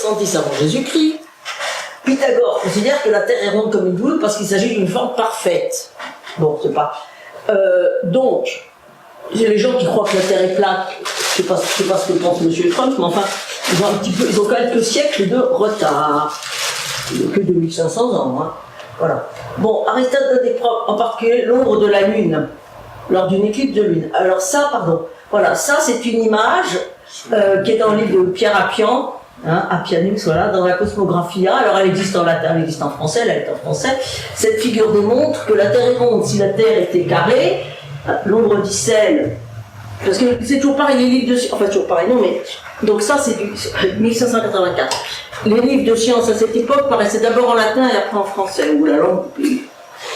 410 avant Jésus-Christ. Pythagore considère que la Terre est ronde comme une boule parce qu'il s'agit d'une forme parfaite. Bon, c'est pas... donc, il y a les gens qui croient que la Terre est plate, je sais pas ce que pense M. Trump, mais enfin, ils ont quelques siècles de retard. Que 2500 ans, hein. Voilà. Bon, Aristote donne des preuves, en particulier l'ombre de la Lune, lors d'une éclipse de Lune. Alors ça, voilà, ça c'est une image qui est dans le livre de Pierre Appian, hein, Appianus, voilà, dans la Cosmographia. Alors elle existe en latin, elle existe en français, elle est en français. Cette figure démontre que la Terre est ronde. Si la Terre était carrée, l'ombre d'Icelle, parce que c'est toujours pareil, les livres de... Enfin, toujours pareil, non, mais... Donc ça, c'est du 1584. Les livres de science à cette époque paraissaient d'abord en latin et après en français, ou la langue du pays.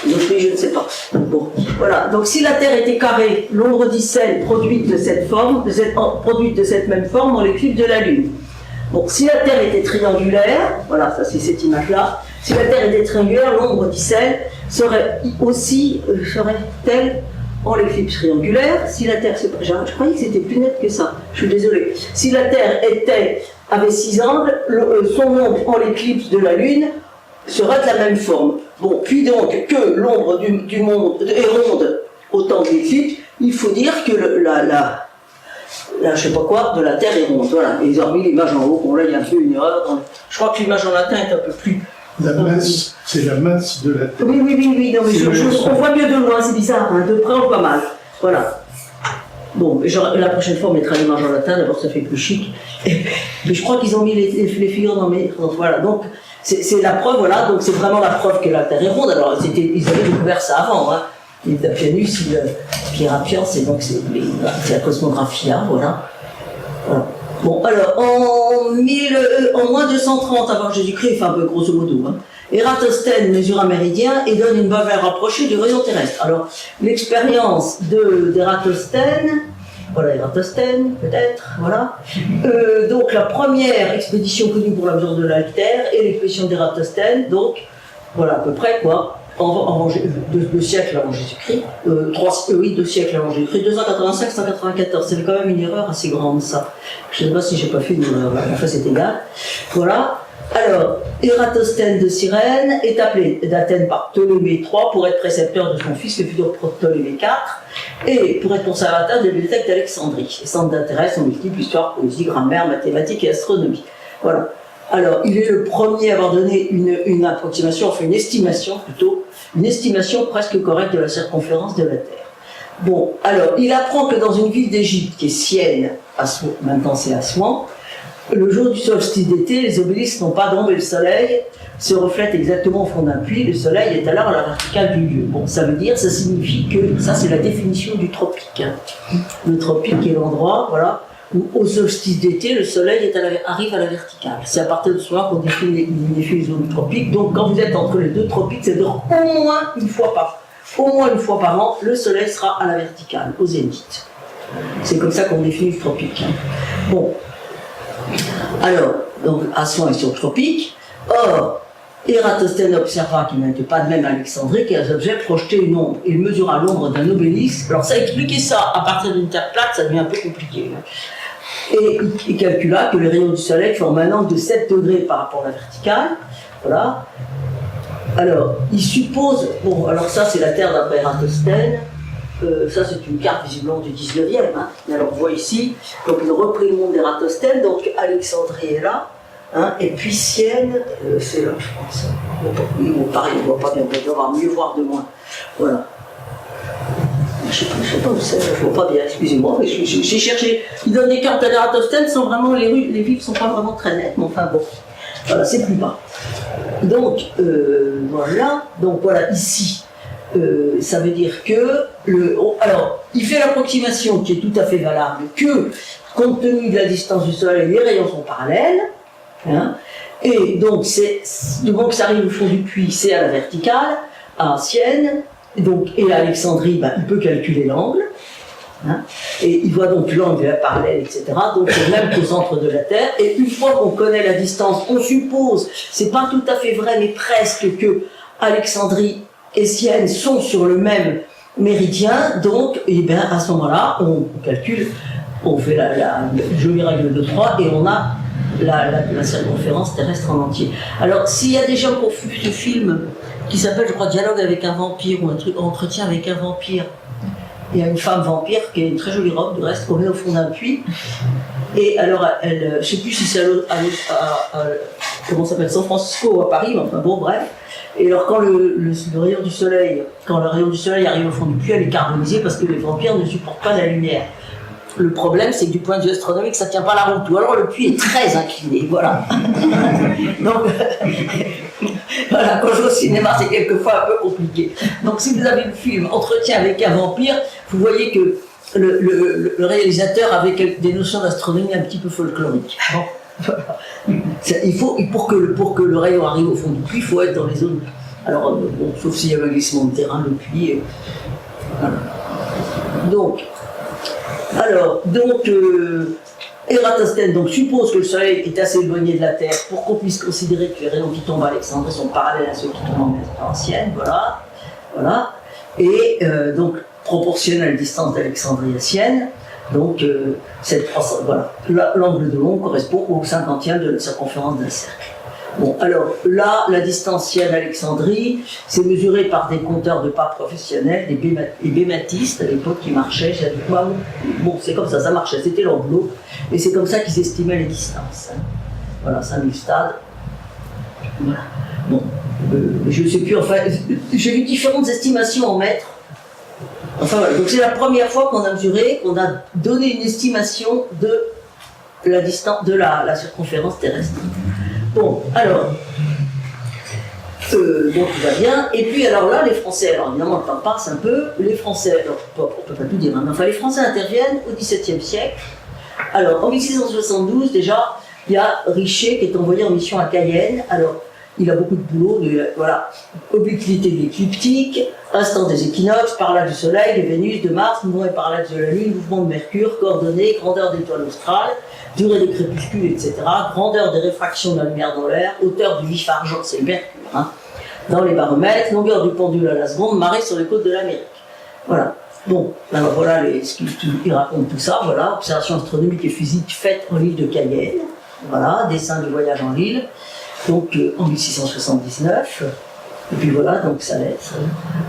Donc, je ne sais pas. Bon, voilà. Donc, si la Terre était carrée, l'ombre d'Icelle produite de cette forme, produite de cette même forme dans l'éclipse de la Lune. Bon, si la Terre était triangulaire, voilà, ça c'est cette image-là. Si la Terre était triangulaire, l'ombre d'Icelle serait-elle en l'éclipse triangulaire? Si la Terre, je croyais que c'était plus net que ça. Je suis désolée. Si la Terre avait 6 angles, son ombre en l'éclipse de la Lune sera de la même forme. Bon, puis donc, que l'ombre du monde est ronde au temps de l'éclipse, il faut dire que je sais pas quoi, de la Terre est ronde. Voilà, et ils ont mis l'image en haut. Bon, là, il y a un peu une erreur. Je crois que l'image en latin est un peu plus... La masse, c'est la masse de la Terre. Oui, non, mais on voit mieux de loin, c'est bizarre, hein, de près on voit mal. Voilà. Bon, la prochaine fois on mettra l'image en latin, d'abord ça fait plus chic. Mais je crois qu'ils ont mis les figures dans mes... Voilà, donc c'est la preuve, voilà, donc c'est vraiment la preuve que la Terre est ronde. Alors ils avaient découvert ça avant, hein. Les Appianus, Pierre Appian, c'est la Cosmographia, voilà. Bon, alors, en moins 230 avant Jésus-Christ, enfin, grosso modo, hein, Ératosthène mesure un méridien et donne une valeur rapprochée du rayon terrestre. Alors, l'expérience d'Ératosthène, voilà, Ératosthène, peut-être, voilà. Donc, la première expédition connue pour la mesure de la Terre est l'expédition d'Ératosthène, donc, voilà, à peu près, quoi. Deux siècles avant Jésus-Christ, 2 siècles avant Jésus-Christ, 285, 194, c'est quand même une erreur assez grande ça. Je ne sais pas si j'ai pas fait une erreur, enfin c'est égal. Voilà. Alors, Ératosthène de Cyrène est appelé d'Athènes par Ptolémée III pour être précepteur de son fils, le futur Ptolémée IV, et pour être conservateur de la bibliothèque d'Alexandrie. Les centres d'intérêt sont multiples, histoire, poésie, grammaire, mathématiques et astronomie. Voilà. Alors, il est le premier à avoir donné une approximation, enfin une estimation plutôt, une estimation presque correcte de la circonférence de la Terre. Bon, alors, il apprend que dans une ville d'Égypte qui est Syène, maintenant c'est Assouan, le jour du solstice d'été, les obélisques n'ont pas d'ombre et le soleil se reflète exactement au fond d'un puits, le soleil est alors à la verticale du lieu. Bon, ça veut dire, ça signifie que, ça c'est la définition du tropique. Hein. Le tropique est l'endroit, voilà, où au solstice d'été, le soleil arrive à la verticale. C'est à partir de ce moment qu'on définit les zones tropiques. Donc quand vous êtes entre les deux tropiques, c'est-à-dire au moins une fois par an, le soleil sera à la verticale, au zénith. C'est comme ça qu'on définit le tropique. Hein. Bon. Alors, donc Assouan est sur le tropique. Or, Ératosthène observa qu'il n'était pas de même à Alexandrie, que les objets projetaient une ombre. Il mesura l'ombre d'un obélisque. Alors ça, expliquer ça à partir d'une terre plate, ça devient un peu compliqué. Hein. Et il calcula que les rayons du soleil forment un angle de 7 degrés par rapport à la verticale. Voilà. Alors, il suppose... Bon, alors ça, c'est la Terre d'après Ératosthène. Ça, c'est une carte visiblement du 19e. Hein. Et alors, on voit ici, donc il reprit le monde d'Ératosthène, donc Alexandrie est là. Hein, et puis Syène, c'est là, je pense. Bon, pareil, on ne voit pas bien, on doit mieux voir de loin. Voilà. Je sais pas où c'est, je ne vois pas bien, excusez-moi, mais j'ai cherché. Il donne des cartes à l'Ératosthène, sans vraiment, les villes ne sont pas vraiment très nettes, mais enfin bon, voilà, c'est plus bas. Donc, voilà, ici, ça veut dire que, alors, il fait l'approximation qui est tout à fait valable, que, compte tenu de la distance du Soleil, les rayons sont parallèles, hein, et donc, du moment que ça arrive au fond du puits, c'est à la verticale, à Syène. Donc, et à Alexandrie, il peut calculer l'angle, hein, et il voit donc l'angle parallèle, etc. Donc c'est le même qu'au centre de la Terre. Et une fois qu'on connaît la distance, on suppose, c'est pas tout à fait vrai, mais presque, que Alexandrie et Syène sont sur le même méridien. Donc, à ce moment-là, on calcule, on fait la jolie règle de 3 et on a la circonférence terrestre en entier. Alors, s'il y a des gens qui ont vu ce film qui s'appelle, je crois, Dialogue avec un vampire ou un truc, Entretien avec un vampire, il y a une femme vampire qui a une très jolie robe, du reste, qu'on met au fond d'un puits. Et alors, elle, je ne sais plus si c'est comment ça s'appelle, San Francisco ou à Paris, mais enfin bon, bref. Et alors, quand le rayon du soleil arrive au fond du puits, elle est carbonisée parce que les vampires ne supportent pas la lumière. Le problème, c'est que du point de vue astronomique, ça ne tient pas la route. Ou alors le puits est très incliné, voilà. Donc, voilà, quand je vais au cinéma, c'est quelquefois un peu compliqué. Donc, si vous avez le film Entretien avec un vampire, vous voyez que le réalisateur avait des notions d'astronomie un petit peu folkloriques. Bon, voilà. Pour que le rayon arrive au fond du puits, il faut être dans les zones. Alors, bon, sauf s'il y a un glissement de terrain, le puits. Voilà. Donc, Ératosthène suppose que le Soleil est assez éloigné de la Terre pour qu'on puisse considérer que les rayons qui tombent à Alexandrie sont parallèles à ceux qui tombent en mer ancienne, voilà. Et donc proportionnel à la distance d'Alexandrie-Sienne, donc l'angle de long correspond au 50e de la circonférence d'un cercle. Bon, alors là, la distance Sienne-Alexandrie, c'est mesuré par des compteurs de pas professionnels, des bématistes à l'époque qui marchaient. Bon, c'est comme ça marchait, c'était leur boulot, et c'est comme ça qu'ils estimaient les distances. Voilà, Saint-Gustave. Voilà. Bon, je ne sais plus, enfin, j'ai vu différentes estimations en mètres. Enfin voilà, donc c'est la première fois qu'on a mesuré, qu'on a donné une estimation de la distance, de la circonférence terrestre. Bon, alors, tout va bien. Et puis, alors là, les Français, alors évidemment, le temps passe un peu. Les Français, alors, on ne peut pas tout dire, hein, mais enfin, les Français interviennent au XVIIe siècle. Alors, en 1672, déjà, il y a Richer qui est envoyé en mission à Cayenne. Alors, il a beaucoup de boulot, voilà. Obliquité de l'écliptique, instant des équinoxes, parallaxe du Soleil, de Vénus, de Mars, mouvement et parallaxe de la Lune, mouvement de Mercure, coordonnées, grandeur d'étoiles australes, durée des crépuscules, etc., grandeur des réfractions de la lumière dans l'air, hauteur du vif argent, c'est le Mercure, hein, dans les baromètres, longueur du pendule à la seconde, marée sur les côtes de l'Amérique. Voilà. Bon, alors voilà, il raconte tout ça, voilà, observation astronomique et physique faite en l'île de Cayenne, voilà, dessin du voyage en l'île, donc en 1679, et puis voilà, donc ça laisse,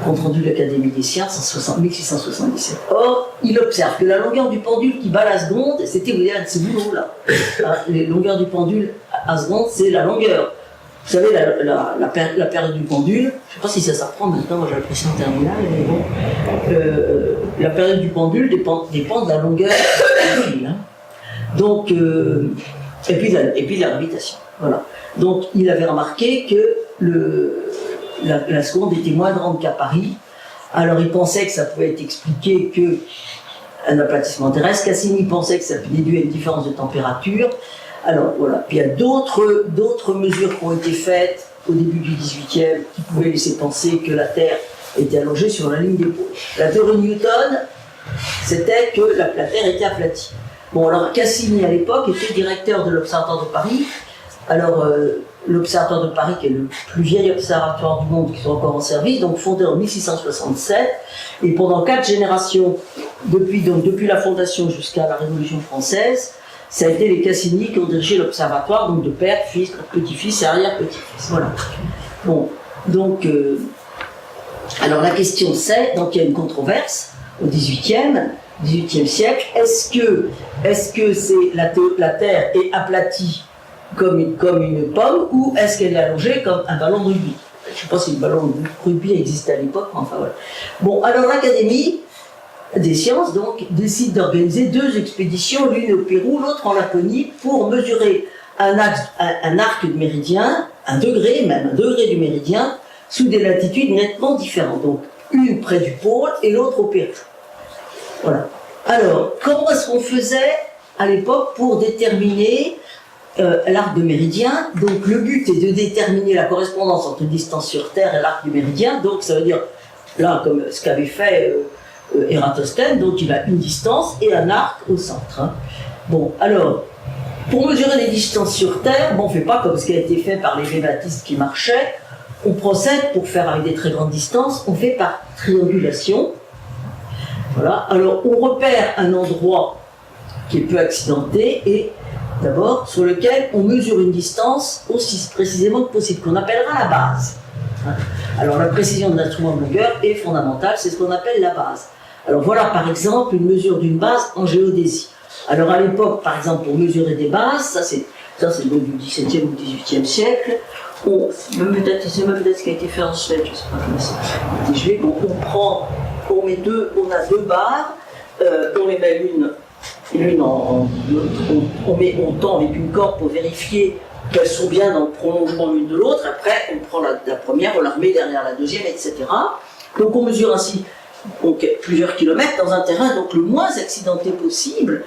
compte rendu de l'Académie des sciences en 1677. Or, il observe que la longueur du pendule qui bat la seconde, c'était ces boulots-là, hein, les longueurs du pendule à seconde, c'est la longueur. Vous savez, la période du pendule, je ne sais pas si ça s'apprend maintenant, moi j'ai l'impression en terminale, mais bon, la période du pendule dépend de la longueur du fil. Hein. Donc, et puis de la gravitation. Voilà. Donc, il avait remarqué que la seconde était moins grande qu'à Paris. Alors, il pensait que ça pouvait être expliqué qu'un aplatissement terrestre. Cassini pensait que ça pouvait dû à une différence de température. Alors, voilà. Puis, il y a d'autres mesures qui ont été faites au début du XVIIIe qui pouvaient laisser penser que la Terre était allongée sur la ligne des pôles. La théorie de Newton, c'était que la Terre était aplatie. Bon, alors, Cassini, à l'époque, était directeur de l'Observatoire de Paris. Alors, l'Observatoire de Paris, qui est le plus vieil observatoire du monde qui soit encore en service, donc fondé en 1667, et pendant 4 générations, depuis la fondation jusqu'à la Révolution française, ça a été les Cassini qui ont dirigé l'observatoire, donc de père, fils, petit-fils et arrière-petit-fils. Voilà. Bon, donc, alors la question c'est, donc il y a une controverse au XVIIIe siècle, est-ce que c'est la Terre est aplatie comme une pomme, ou est-ce qu'elle est allongée comme un ballon de rugby? Je ne sais pas si le ballon de rugby existait à l'époque, mais enfin voilà. Bon, alors l'Académie des sciences, donc, décide d'organiser 2 expéditions, l'une au Pérou, l'autre en Laponie, pour mesurer un arc de méridien, un degré du méridien, sous des latitudes nettement différentes. Donc, une près du pôle et l'autre au Pérou. Voilà. Alors, comment est-ce qu'on faisait à l'époque pour déterminer l'arc de méridien? Donc le but est de déterminer la correspondance entre distance sur Terre et l'arc du méridien. Donc ça veut dire, là, comme ce qu'avait fait Ératosthène, donc il a une distance et un arc au centre. Hein. Bon, alors, pour mesurer les distances sur Terre, bon, on ne fait pas comme ce qui a été fait par les bématistes qui marchaient. On procède pour faire avec des très grandes distances, on fait par triangulation. Voilà, alors on repère un endroit qui est peu accidenté et d'abord, sur lequel on mesure une distance aussi précisément que possible, qu'on appellera la base. Alors la précision de l'instrument de longueur est fondamentale, c'est ce qu'on appelle la base. Alors voilà par exemple une mesure d'une base en géodésie. Alors à l'époque, par exemple, pour mesurer des bases, ça c'est donc du XVIIe ou XVIIIe siècle, c'est même peut-être ce qui a été fait en Suède, je ne sais pas comment c'est. On a deux barres, on les met l'une on tend avec une corde pour vérifier qu'elles sont bien dans le prolongement l'une de l'autre. Après, on prend la première, on la remet derrière la deuxième, etc. Donc on mesure ainsi plusieurs kilomètres dans un terrain donc le moins accidenté possible.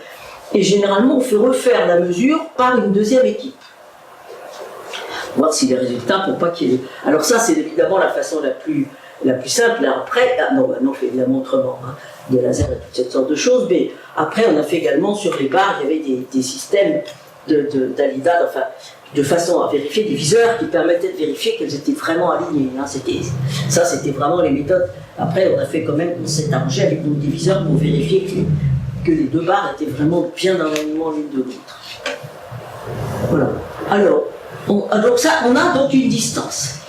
Et généralement, on fait refaire la mesure par une deuxième équipe. Voir si les résultats, pour pas qu'il y ait... Alors ça, c'est évidemment la façon la plus simple. Après, on fait évidemment autrement, des lasers et toutes cette sortes de choses, mais après, on a fait également sur les barres, il y avait des systèmes d'alidade, enfin, de façon à vérifier des viseurs qui permettaient de vérifier qu'elles étaient vraiment alignées. C'était vraiment les méthodes. Après, on a fait quand même, on s'est arrangé avec des viseurs pour vérifier que les deux barres étaient vraiment bien dans l'alignement l'une de l'autre. Voilà. Alors, on a donc une distance.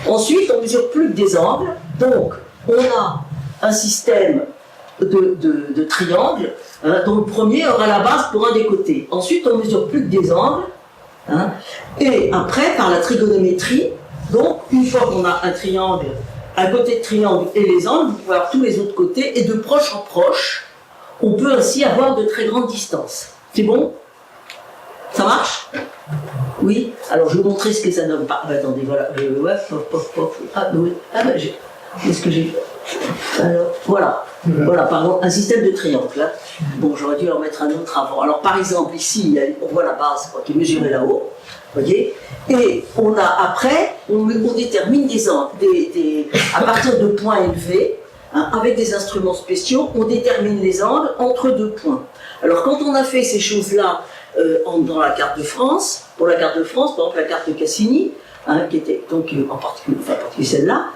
Ensuite, on mesure plus que des angles. Donc, on a un système de triangles dont le premier aura la base pour un des côtés. Ensuite, on mesure plus que des angles. Et après, par la trigonométrie, donc, une fois qu'on a un triangle, un côté de triangle et les angles, vous pouvez avoir tous les autres côtés, et de proche en proche, on peut ainsi avoir de très grandes distances. C'est bon? Ça marche? Oui? Alors, je vais vous montrer ce que ça donne. Attendez, voilà. Qu'est-ce que j'ai? Alors, voilà. Voilà, pardon, un système de triangle. Hein. Bon, j'aurais dû en mettre un autre avant. Alors, par exemple, ici, on voit la base qui est mesurée là-haut. Voyez? Et on détermine des angles. À partir de points élevés, avec des instruments spéciaux, on détermine les angles entre deux points. Alors, quand on a fait ces choses-là dans la carte de France, pour la carte de France, par exemple la carte de Cassini, qui était donc en particulier celle-là,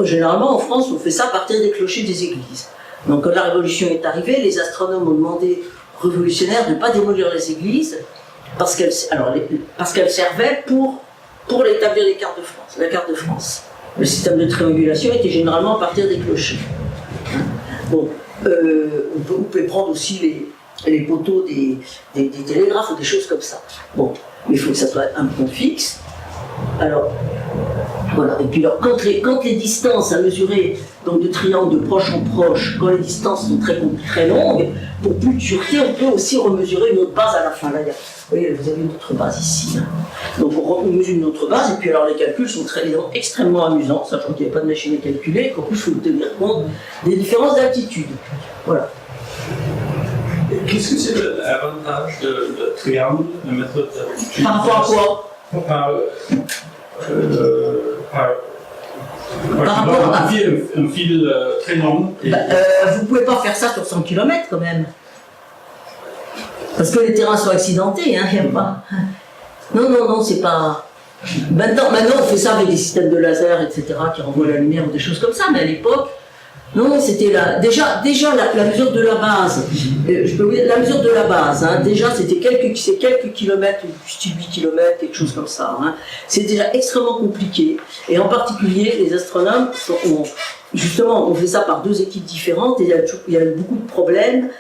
généralement en France, on fait ça à partir des clochers des églises. Donc, quand la Révolution est arrivée, les astronomes ont demandé aux révolutionnaires de ne pas démolir les églises, parce qu'elles servaient pour établir les cartes de France, la carte de France. Le système de triangulation était généralement à partir des clochers. Bon, vous pouvez prendre aussi les poteaux des télégraphes ou des choses comme ça. Bon, mais il faut que ça soit un point fixe. Alors, voilà. Et puis, quand les distances à mesurer, donc de triangle de proche en proche, quand les distances sont très longues, pour plus de sûreté, on peut aussi remesurer une autre base à la fin. Là, vous voyez, vous avez une autre base ici. Donc, on mesure une autre base, et puis alors les calculs sont extrêmement amusants, sachant qu'il n'y a pas de machine à calculer, et qu'en plus, il faut tenir compte des différences d'altitude. Voilà. Qu'est-ce que c'est l'avantage de triangle, la méthode d'altitude? Par rapport à quoi? Par rapport à un fil très long. Vous ne pouvez pas faire ça sur 100 km quand même. Parce que les terrains sont accidentés, il n'y a pas. Non, c'est pas. Maintenant, on fait ça avec des systèmes de laser, etc., qui renvoient la lumière ou des choses comme ça, mais à l'époque, non, c'était déjà la mesure de la base. La mesure de la base, déjà c'était quelques kilomètres, 8 kilomètres, quelque chose comme ça. C'est déjà extrêmement compliqué. Et en particulier, les astronomes, on fait ça par deux équipes différentes, et il y a beaucoup de problèmes,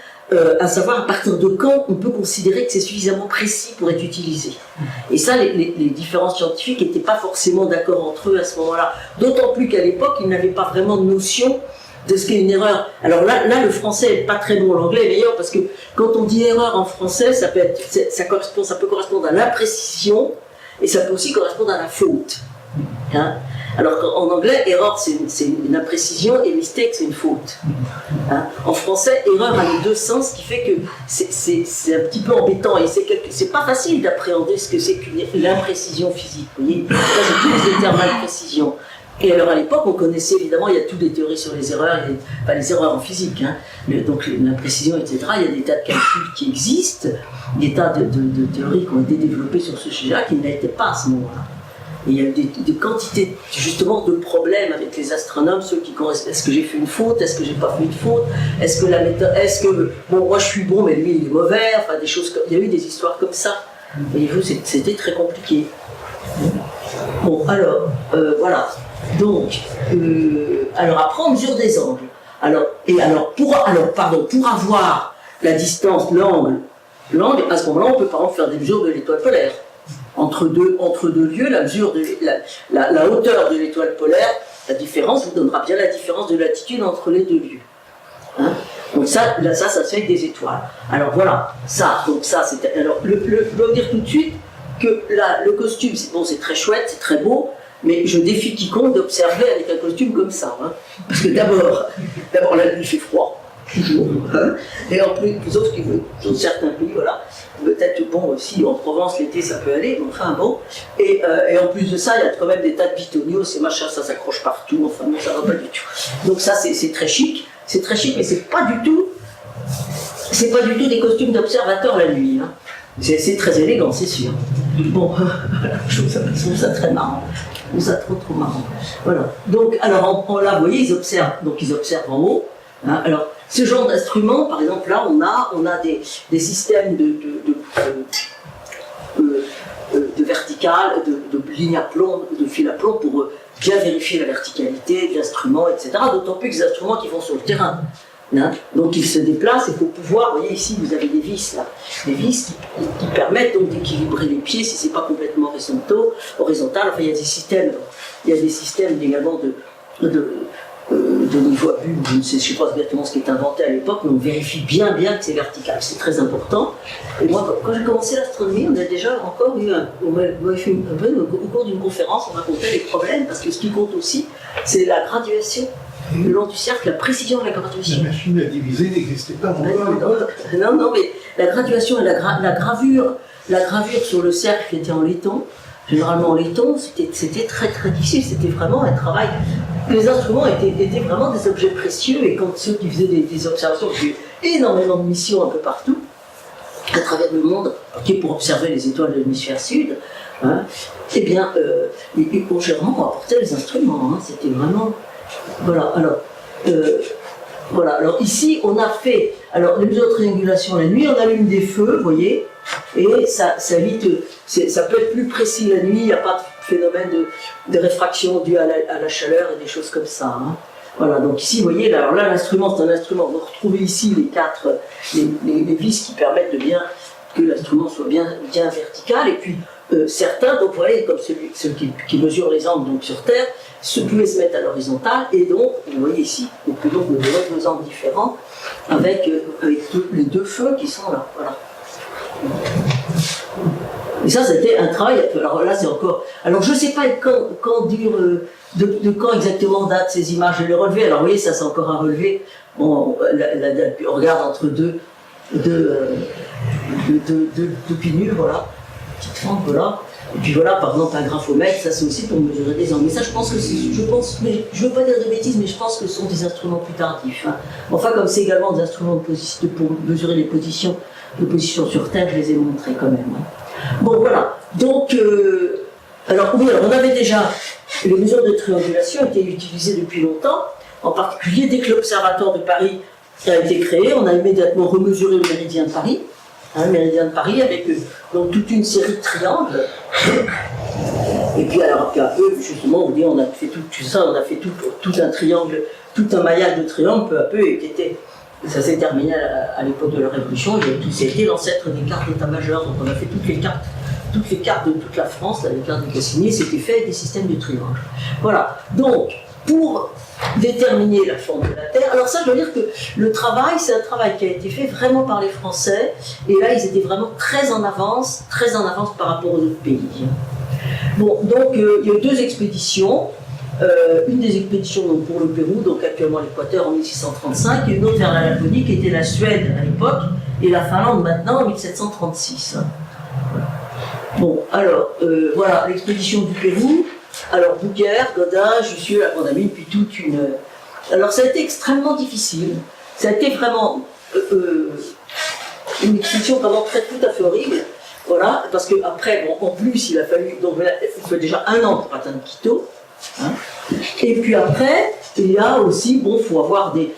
à savoir à partir de quand on peut considérer que c'est suffisamment précis pour être utilisé. Et ça, les différents scientifiques n'étaient pas forcément d'accord entre eux à ce moment-là. D'autant plus qu'à l'époque, ils n'avaient pas vraiment de notion de ce qu'est une erreur. Alors là, le français n'est pas très bon, l'anglais est meilleur, parce que quand on dit erreur en français, ça peut correspondre à l'imprécision, et ça peut aussi correspondre à la faute. Alors qu'en anglais, erreur c'est une imprécision, et mistake c'est une faute. En français, erreur a les deux sens, ce qui fait que c'est un petit peu embêtant, et c'est pas facile d'appréhender ce que c'est qu'une l'imprécision physique. Vous voyez, là j'utilise le terme d'imprécision. Et alors à l'époque, on connaissait évidemment, il y a toutes les théories sur les erreurs, les erreurs en physique, donc l'imprécision, etc. Il y a des tas de calculs qui existent, des tas de théories qui ont été développées sur ce sujet-là qui n'étaient pas à ce moment-là. Et il y a eu des quantités justement de problèmes avec les astronomes, ceux qui correspondent. Est-ce que j'ai fait une faute? Est-ce que j'ai pas fait une faute? Est-ce que la méthode. Est-ce que. Bon, moi je suis bon, mais lui il est mauvais. Enfin, des choses comme. Il y a eu des histoires comme ça. Voyez-vous, c'était très compliqué. Bon, alors, voilà. Donc, alors après, on mesure des angles. Pour avoir la distance, l'angle, à ce moment-là, on peut par exemple faire des mesures de l'étoile polaire. Entre deux lieux, la mesure de la hauteur de l'étoile polaire, la différence vous donnera bien la différence de latitude entre les deux lieux. Hein? Donc ça se fait avec des étoiles. Alors voilà, c'était. Alors, je dois dire tout de suite que le costume, c'est très chouette, c'est très beau, mais je défie quiconque d'observer avec un costume comme ça. Hein? Parce que d'abord, la nuit fait froid, toujours. Hein? Et en plus, sauf dans certains pays, voilà. Peut-être, bon, aussi en Provence, l'été ça peut aller, mais enfin bon. Et en plus de ça, il y a quand même des tas de pitonios, ces machins, ça s'accroche partout, enfin non, ça va pas du tout. Donc ça, c'est très chic, mais c'est pas du tout des costumes d'observateurs la nuit. Hein. C'est très élégant, c'est sûr. Bon, je trouve ça très marrant. Je trouve ça trop marrant. Voilà. Donc, alors, là, vous voyez, ils observent en haut. Hein. Alors, ce genre d'instrument, par exemple, là, on a des systèmes de verticales, de lignes à plomb, de fil à plomb pour bien vérifier la verticalité de l'instrument, etc. D'autant plus que les instruments qui vont sur le terrain. Hein. Donc ils se déplacent et il faut pouvoir, vous voyez ici vous avez des vis là, des vis qui permettent donc d'équilibrer les pieds si c'est pas complètement horizontal. Enfin il y a des systèmes également de niveau à vue, je ne sais pas exactement ce qui est inventé à l'époque, mais on vérifie bien que c'est vertical, c'est très important. Et moi, quand j'ai commencé l'astronomie, on a déjà encore eu au cours d'une conférence, on racontait les problèmes, parce que ce qui compte aussi, c'est la graduation. Le long du cercle, la précision de la graduation. La machine à diviser n'existait pas encore. Non, mais la graduation et la gravure sur le cercle qui était en laiton, généralement en laiton, c'était très très difficile, c'était vraiment un travail. Les instruments étaient vraiment des objets précieux, et quand ceux qui faisaient des observations, j'ai eu énormément de missions un peu partout, à travers le monde, pour observer les étoiles de l'hémisphère sud, hein, eh bien, ils ont généralement apporté les instruments, hein, c'était vraiment. Voilà, alors ici on a fait les mesures de triangulation la nuit, on allume des feux, vous voyez, et ça évite, ça peut être plus précis la nuit, il n'y a pas de phénomène de réfraction due à la chaleur et des choses comme ça. Hein. Voilà, donc ici vous voyez, alors là l'instrument c'est un instrument, vous retrouvez ici les vis qui permettent que l'instrument soit bien vertical, et puis certains, donc vous voyez, comme ceux qui mesurent les angles donc sur Terre, pouvaient se mettre à l'horizontale, et donc, vous voyez ici, on peut donc mesurer deux angles différents avec les deux feux qui sont là. Voilà. Et ça, c'était un travail. Alors là, c'est encore. Alors, je ne sais pas quand dure, de quand exactement datent ces images. Je les relever. Alors, vous voyez, ça, c'est encore à relever. Bon, on regarde entre deux pinules, voilà. Petite fente, voilà. Et puis voilà, par exemple, un graphomètre, ça c'est aussi pour mesurer des angles. Mais ça, mais je ne veux pas dire de bêtises, mais je pense que ce sont des instruments plus tardifs. Hein. Enfin, comme c'est également des instruments pour mesurer les positions sur Terre, je les ai montrés quand même. Hein. Bon, voilà. Donc, alors on avait déjà, les mesures de triangulation étaient utilisées depuis longtemps, en particulier dès que l'Observatoire de Paris a été créé, on a immédiatement remesuré le méridien de Paris. Le méridien de Paris avec donc toute une série de triangles. Et puis alors un peu, justement, on a fait tout un triangle, tout un maillage de triangles peu à peu, et ça s'est terminé à l'époque de la Révolution, et c'était l'ancêtre des cartes d'état-major. Donc on a fait toutes les cartes de toute la France, les cartes de Cassini, c'était fait avec des systèmes de triangles. Voilà. Donc, pour déterminer la forme de la Terre. Alors ça, je dois dire que le travail, c'est un travail qui a été fait vraiment par les Français, et là, ils étaient vraiment très en avance par rapport aux autres pays. Bon, donc, il y a eu deux expéditions. Une des expéditions donc, pour le Pérou, donc actuellement l'Équateur en 1635, et une autre vers la Laponie, qui était la Suède à l'époque, et la Finlande maintenant en 1736. Bon, alors, voilà, l'expédition du Pérou. Alors, Bouguer, Godin, Jussieu, la Condamine, puis toute une. Alors, ça a été extrêmement difficile. Ça a été vraiment une expédition vraiment tout à fait horrible. Voilà, parce qu'après, bon, en plus, il a fallu, donc il faut déjà 1 an pour atteindre Quito. Hein. Et puis après, il y a aussi, bon, faut avoir les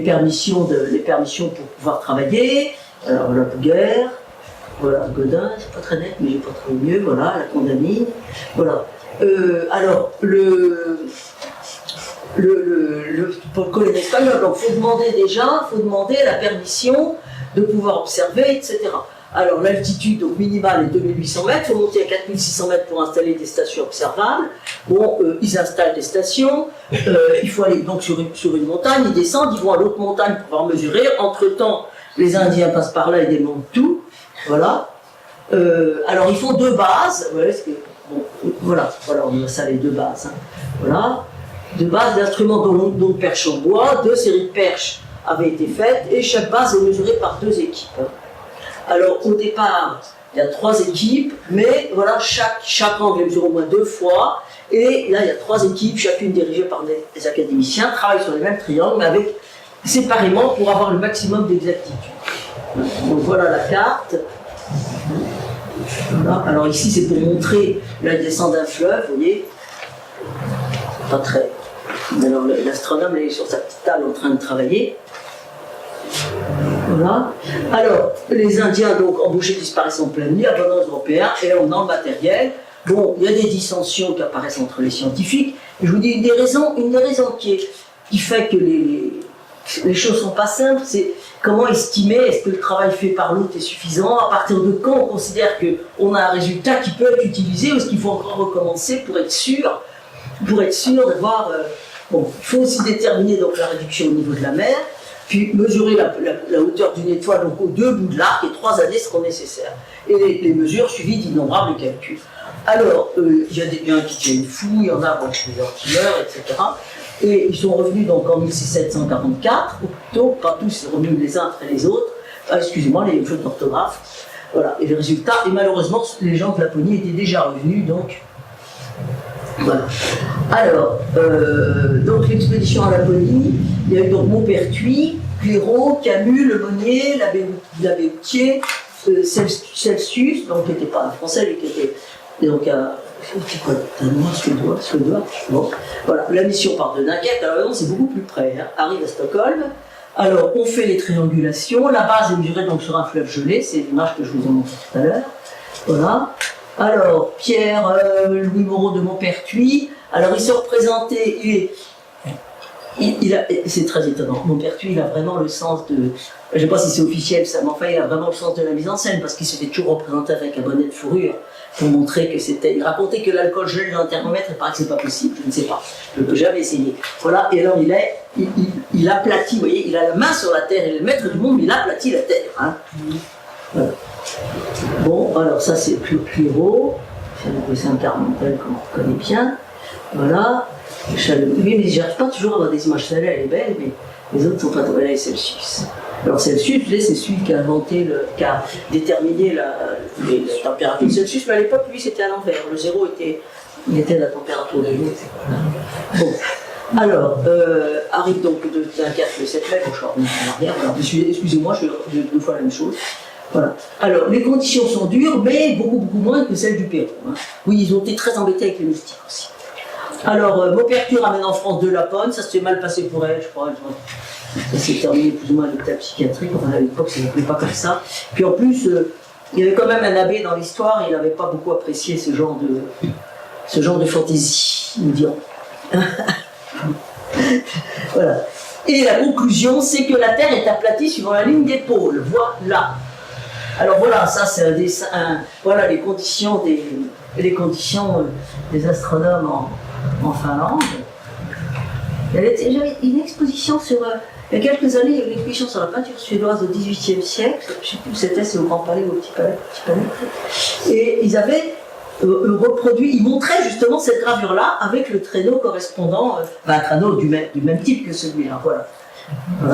permissions pour pouvoir travailler. Alors la Pouguère, voilà, Godin, c'est pas très net, mais j'ai pas trouvé mieux, voilà, la Condamine, voilà. Alors, pour le colon espagnol, donc faut demander la permission de pouvoir observer, etc. Alors l'altitude minimale est 2800 mètres, il faut monter à 4600 mètres pour installer des stations observables. Bon, ils installent des stations, il faut aller donc sur une montagne, ils descendent, ils vont à l'autre montagne pour pouvoir mesurer. Entre-temps, les Indiens passent par là et démontent tout. Voilà. Alors ils font 2 bases, voilà, on a ça les 2 bases. Hein. Voilà. 2 bases d'instruments dont perches en bois, 2 séries de perches avaient été faites et chaque base est mesurée par 2 équipes. Alors au départ, il y a 3 équipes, mais voilà, chaque angle est mesuré au moins 2 fois, et là il y a 3 équipes, chacune dirigée par des académiciens, travaillent sur les mêmes triangles, mais avec séparément pour avoir le maximum d'exactitude. Donc voilà la carte. Voilà. Alors ici c'est pour montrer la descente d'un fleuve, vous voyez. Pas très. Alors l'astronome est sur sa petite table en train de travailler. Voilà. Alors, les Indiens, donc, embauchés disparaissent en pleine nuit, abandonnent européens, et on a le matériel. Bon, il y a des dissensions qui apparaissent entre les scientifiques. Et je vous dis, une des raisons qui fait que les choses ne sont pas simples, c'est comment estimer, est-ce que le travail fait par l'autre est suffisant, à partir de quand on considère qu'on a un résultat qui peut être utilisé, ou est-ce qu'il faut encore recommencer pour être sûr d'avoir... bon, il faut aussi déterminer donc, la réduction au niveau de la mer, puis mesurer la hauteur d'une étoile donc aux 2 bouts de l'arc, et 3 années seront nécessaires. Et les mesures suivies d'innombrables calculs. Alors, il y a des biens qui tiennent fou, il y en a qui meurent, etc. Et ils sont revenus donc en 1744, ou plutôt, pas tous revenus les uns après les autres, excusez-moi, les fautes d'orthographe. Voilà, et le résultat, et malheureusement, les gens de Laponie étaient déjà revenus, donc... Voilà. Alors, donc l'expédition à Laponie, il y a eu donc Maupertuis, Clairaut, Camus, Lemonnier, l'abbé Houtier, Celsius, donc qui n'était pas un Français, mais qui était donc un Suédois. Bon, voilà, la mission part de Dunkerque, alors non, c'est beaucoup plus près, hein, arrive à Stockholm. Alors, on fait les triangulations, la base est mesurée donc sur un fleuve gelé, c'est l'image que je vous ai montrée tout à l'heure. Voilà. Alors, Pierre Louis Moreau de Maupertuis, alors il se représentait, c'est très étonnant, Maupertuis, il a vraiment le sens de, je ne sais pas si c'est officiel ça, mais enfin il a vraiment le sens de la mise en scène, parce qu'il s'était toujours représenté avec un bonnet de fourrure, pour montrer que c'était, il racontait que l'alcool gelé dans un thermomètre, il paraît que c'est pas possible, je ne sais pas, je ne peux jamais essayer. Voilà, et alors il aplatit, vous voyez, il a la main sur la terre, il est le maître du monde, mais il aplatit la terre. Hein. Voilà. Bon, alors ça c'est Clairaut, c'est un carmentel qu'on connaît bien, voilà. Oui, mais j'arrive pas toujours à avoir des images, celle-là elle est belle, mais les autres sont pas trop belles, et Celsius. Alors Celsius, c'est celui qui a qui a déterminé la température de Celsius, mais à l'époque, lui, c'était à l'envers, le 0 était la température de l'eau. Bon. Alors, arrive donc de Dunkerque le 7 mai, bon, je reviens en arrière, alors, excusez-moi, je fais 2 fois la même chose. Voilà. Alors, les conditions sont dures, mais beaucoup moins que celles du Pérou. Hein. Oui, ils ont été très embêtés avec les moustiques aussi. Alors, Maupertuis ramène en France de Lapone, ça s'est mal passé pour elle, je crois. Ça s'est terminé plus ou moins avec la psychiatrie, enfin, à l'époque, ça ne s'appelait pas comme ça. Puis en plus, il y avait quand même un abbé dans l'histoire, il n'avait pas beaucoup apprécié ce genre de fantaisie, nous dirons. Voilà. Et la conclusion, c'est que la Terre est aplatie suivant la ligne des pôles. Voilà. Alors voilà, ça c'est un dessin. Voilà les conditions des astronomes en Finlande. J'avais une exposition sur. Il y a quelques années, il y avait une exposition sur la peinture suédoise au XVIIIe siècle. Je ne sais plus où c'était, c'est au Grand Palais ou au Petit Palais. Et ils avaient reproduit, ils montraient justement cette gravure-là avec le traîneau correspondant, un traîneau du même type que celui-là. Voilà.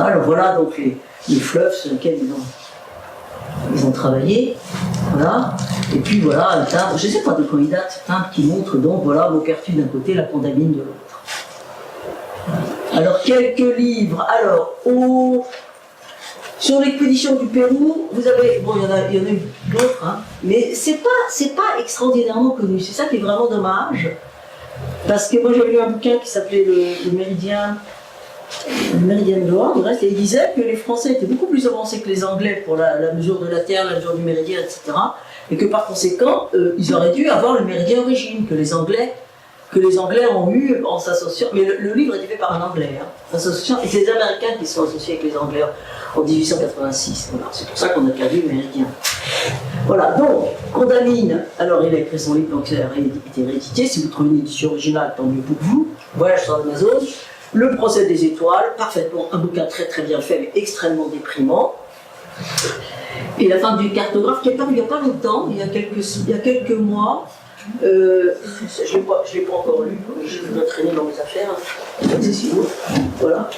Alors voilà donc les fleuves sur lesquels ils ont travaillé. Voilà. Et puis voilà, un timbre, je ne sais pas de quand il date, ce timbre qui montre donc voilà Maupertuis d'un côté, la Condamine de l'autre. Alors quelques livres. Alors Sur l'expédition du Pérou, vous avez, bon, il y en a eu d'autres, hein, mais c'est pas extraordinairement connu. C'est ça qui est vraiment dommage. Parce que moi j'avais lu un bouquin qui s'appelait le Méridien de Londres, et il disait que les Français étaient beaucoup plus avancés que les Anglais pour la mesure de la Terre, la mesure du méridien, etc. Et que par conséquent, ils auraient dû avoir le méridien origine que les Anglais ont eu en s'associant. Mais le livre est fait par un Anglais, hein, s'associant, et c'est les Américains qui sont associés avec les Anglais en 1886. Voilà, c'est pour ça qu'on a perdu le méridien. Voilà, donc, Condamine, alors il a écrit son livre, donc c'est hérédité. Si vous trouvez une édition originale, tant mieux pour vous. Voyage sur Amazon. Le procès des étoiles, parfaitement, un bouquin très très bien fait, mais extrêmement déprimant. Et la femme du cartographe, qui est paru il n'y a pas longtemps, il y a quelques mois. Je ne l'ai pas encore lu, je dois traîner dans mes affaires. Voilà.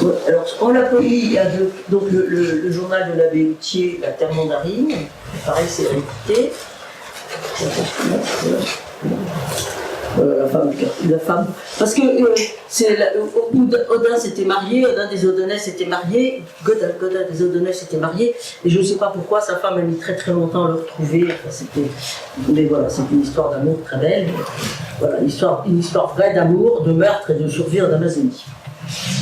Ouais, alors, en Laponie, il y a donc le journal de l'abbé Houtier, La Terre Mandarine. Pareil, c'est hérédité. La femme. Parce que Odin s'était marié, Odin des Odonais s'était marié, Godin des Odonais s'était marié, et je ne sais pas pourquoi sa femme a mis très très longtemps à le retrouver. Enfin, mais voilà, c'est une histoire d'amour très belle. Voilà, une histoire vraie d'amour, de meurtre et de survie en Amazonie.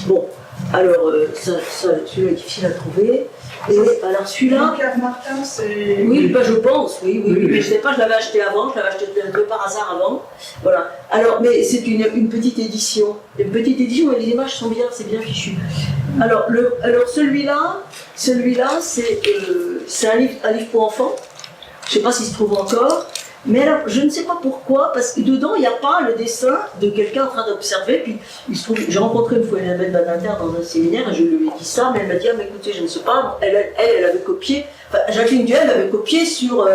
Bon, alors celui-là est difficile à trouver. Et alors celui-là. Pierre Martin, c'est. Oui, bah, je pense, oui. Mais je ne sais pas, je l'avais acheté avant, je l'avais acheté un peu par hasard avant. Voilà. Alors, mais c'est une petite édition. Une petite édition, et les images sont bien, c'est bien fichu. Alors celui-là, c'est un livre pour enfants. Je ne sais pas s'il se trouve encore. Mais alors, je ne sais pas pourquoi, parce que dedans, il n'y a pas le dessin de quelqu'un en train d'observer. Puis, il se trouve, j'ai rencontré une fois Elisabeth Badinter dans un séminaire et je lui ai dit ça, mais elle m'a dit, ah, mais écoutez, je ne sais pas, elle avait copié, enfin, Jacqueline Duhem avait copié sur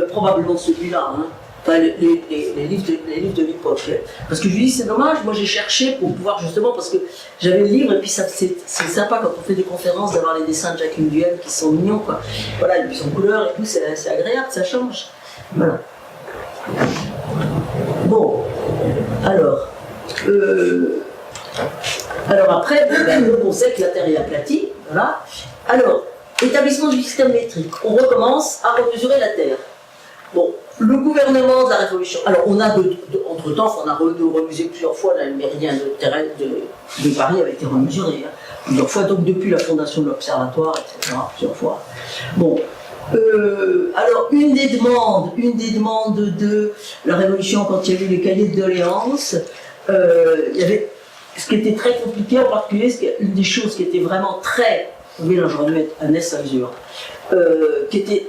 probablement celui-là, hein. Enfin, les livres de l'époque. Parce que je lui dis, c'est dommage, moi j'ai cherché pour pouvoir justement, parce que j'avais le livre, et puis c'est sympa quand on fait des conférences d'avoir les dessins de Jacqueline Duhem qui sont mignons, quoi. Voilà, et puis son couleur et tout, c'est agréable, ça change. Voilà. Bon, alors après, on sait que la Terre est aplatie, voilà. Alors, établissement du système métrique, on recommence à remesurer la Terre. Bon, le gouvernement de la Révolution, alors on a entre-temps, on a remesuré plusieurs fois, le méridien de Paris avait été remesuré, hein, plusieurs fois, donc depuis la fondation de l'Observatoire, etc., plusieurs fois. Bon. Alors, une des demandes de la Révolution, quand il y a eu les cahiers de doléances, il y avait ce qui était très compliqué, en particulier, une des choses qui était vraiment très, oui, là j'aurais dû mettre un S à mesure, qui était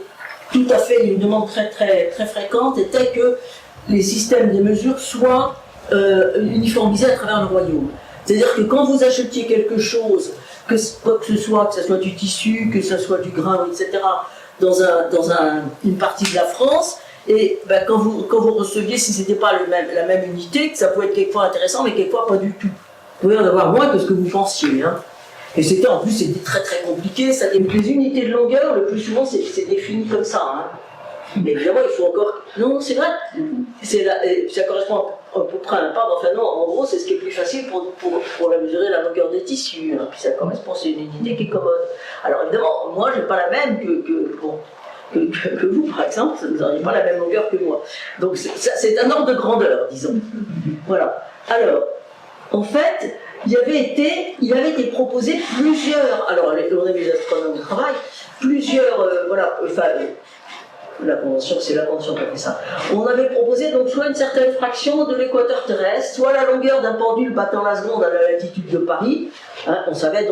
tout à fait une demande très très très fréquente, était que les systèmes de mesure soient uniformisés à travers le royaume. C'est-à-dire que quand vous achetiez quelque chose, que ce soit du tissu, que ce soit du grain, etc., dans une partie de la France, et ben, quand vous receviez, si ce n'était pas la même unité, que ça pouvait être quelquefois intéressant, mais quelquefois pas du tout. Vous pouvez en avoir moins que ce que vous pensiez. Hein. Et en plus, c'était très très compliqué. Les unités de longueur, le plus souvent, c'est défini comme ça. Hein. Mais évidemment, il faut encore. Non, c'est vrai. Ça correspond à peu près à un pas. Enfin, non, en gros, c'est ce qui est plus facile pour la mesurer la longueur des tissus. Hein. Puis ça correspond, c'est une unité qui est commode. Alors évidemment, moi, je n'ai pas la même que vous, par exemple. Vous n'auriez pas la même longueur que moi. Donc, c'est un ordre de grandeur, disons. Voilà. Alors, en fait, il avait été proposé plusieurs. Alors, on a mis les astronomes de travail, plusieurs. La convention, c'est la convention qui a fait ça. On avait proposé donc soit une certaine fraction de l'équateur terrestre, soit la longueur d'un pendule battant la seconde à la latitude de Paris. Hein, on savait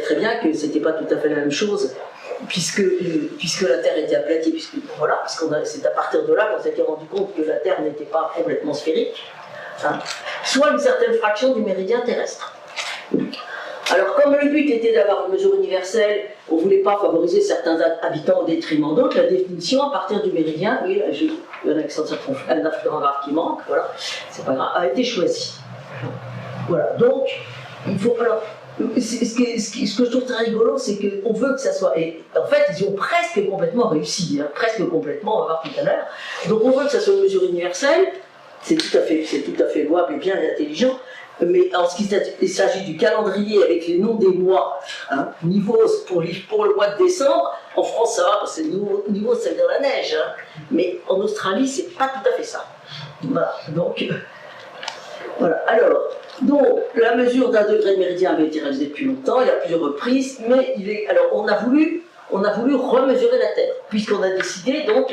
très bien que c'était pas tout à fait la même chose, puisque la Terre était aplatie, c'est à partir de là qu'on s'était rendu compte que la Terre n'était pas complètement sphérique. Hein, soit une certaine fraction du méridien terrestre. Alors, comme le but était d'avoir une mesure universelle, on ne voulait pas favoriser certains habitants au détriment d'autres, la définition à partir du méridien, oui, il y en a un orthographe qui manque, voilà, c'est pas grave, a été choisie. Voilà, donc, il faut. Alors, ce que je trouve très rigolo, c'est qu'on veut que ça soit. Et en fait, ils ont presque complètement réussi, hein, presque complètement, on va voir tout à l'heure. Donc, on veut que ça soit une mesure universelle, c'est tout à fait louable et bien et intelligent. mais en ce qui s'agit du calendrier avec les noms des mois, hein, niveau pour le mois de décembre, en France ça va, parce que niveau ça veut dire la neige, hein, mais en Australie c'est pas tout à fait ça. Voilà, donc voilà. Alors, donc la mesure d'un degré de méridien avait été réalisée depuis longtemps, il y a plusieurs reprises, mais alors on a voulu remesurer la Terre, puisqu'on a décidé donc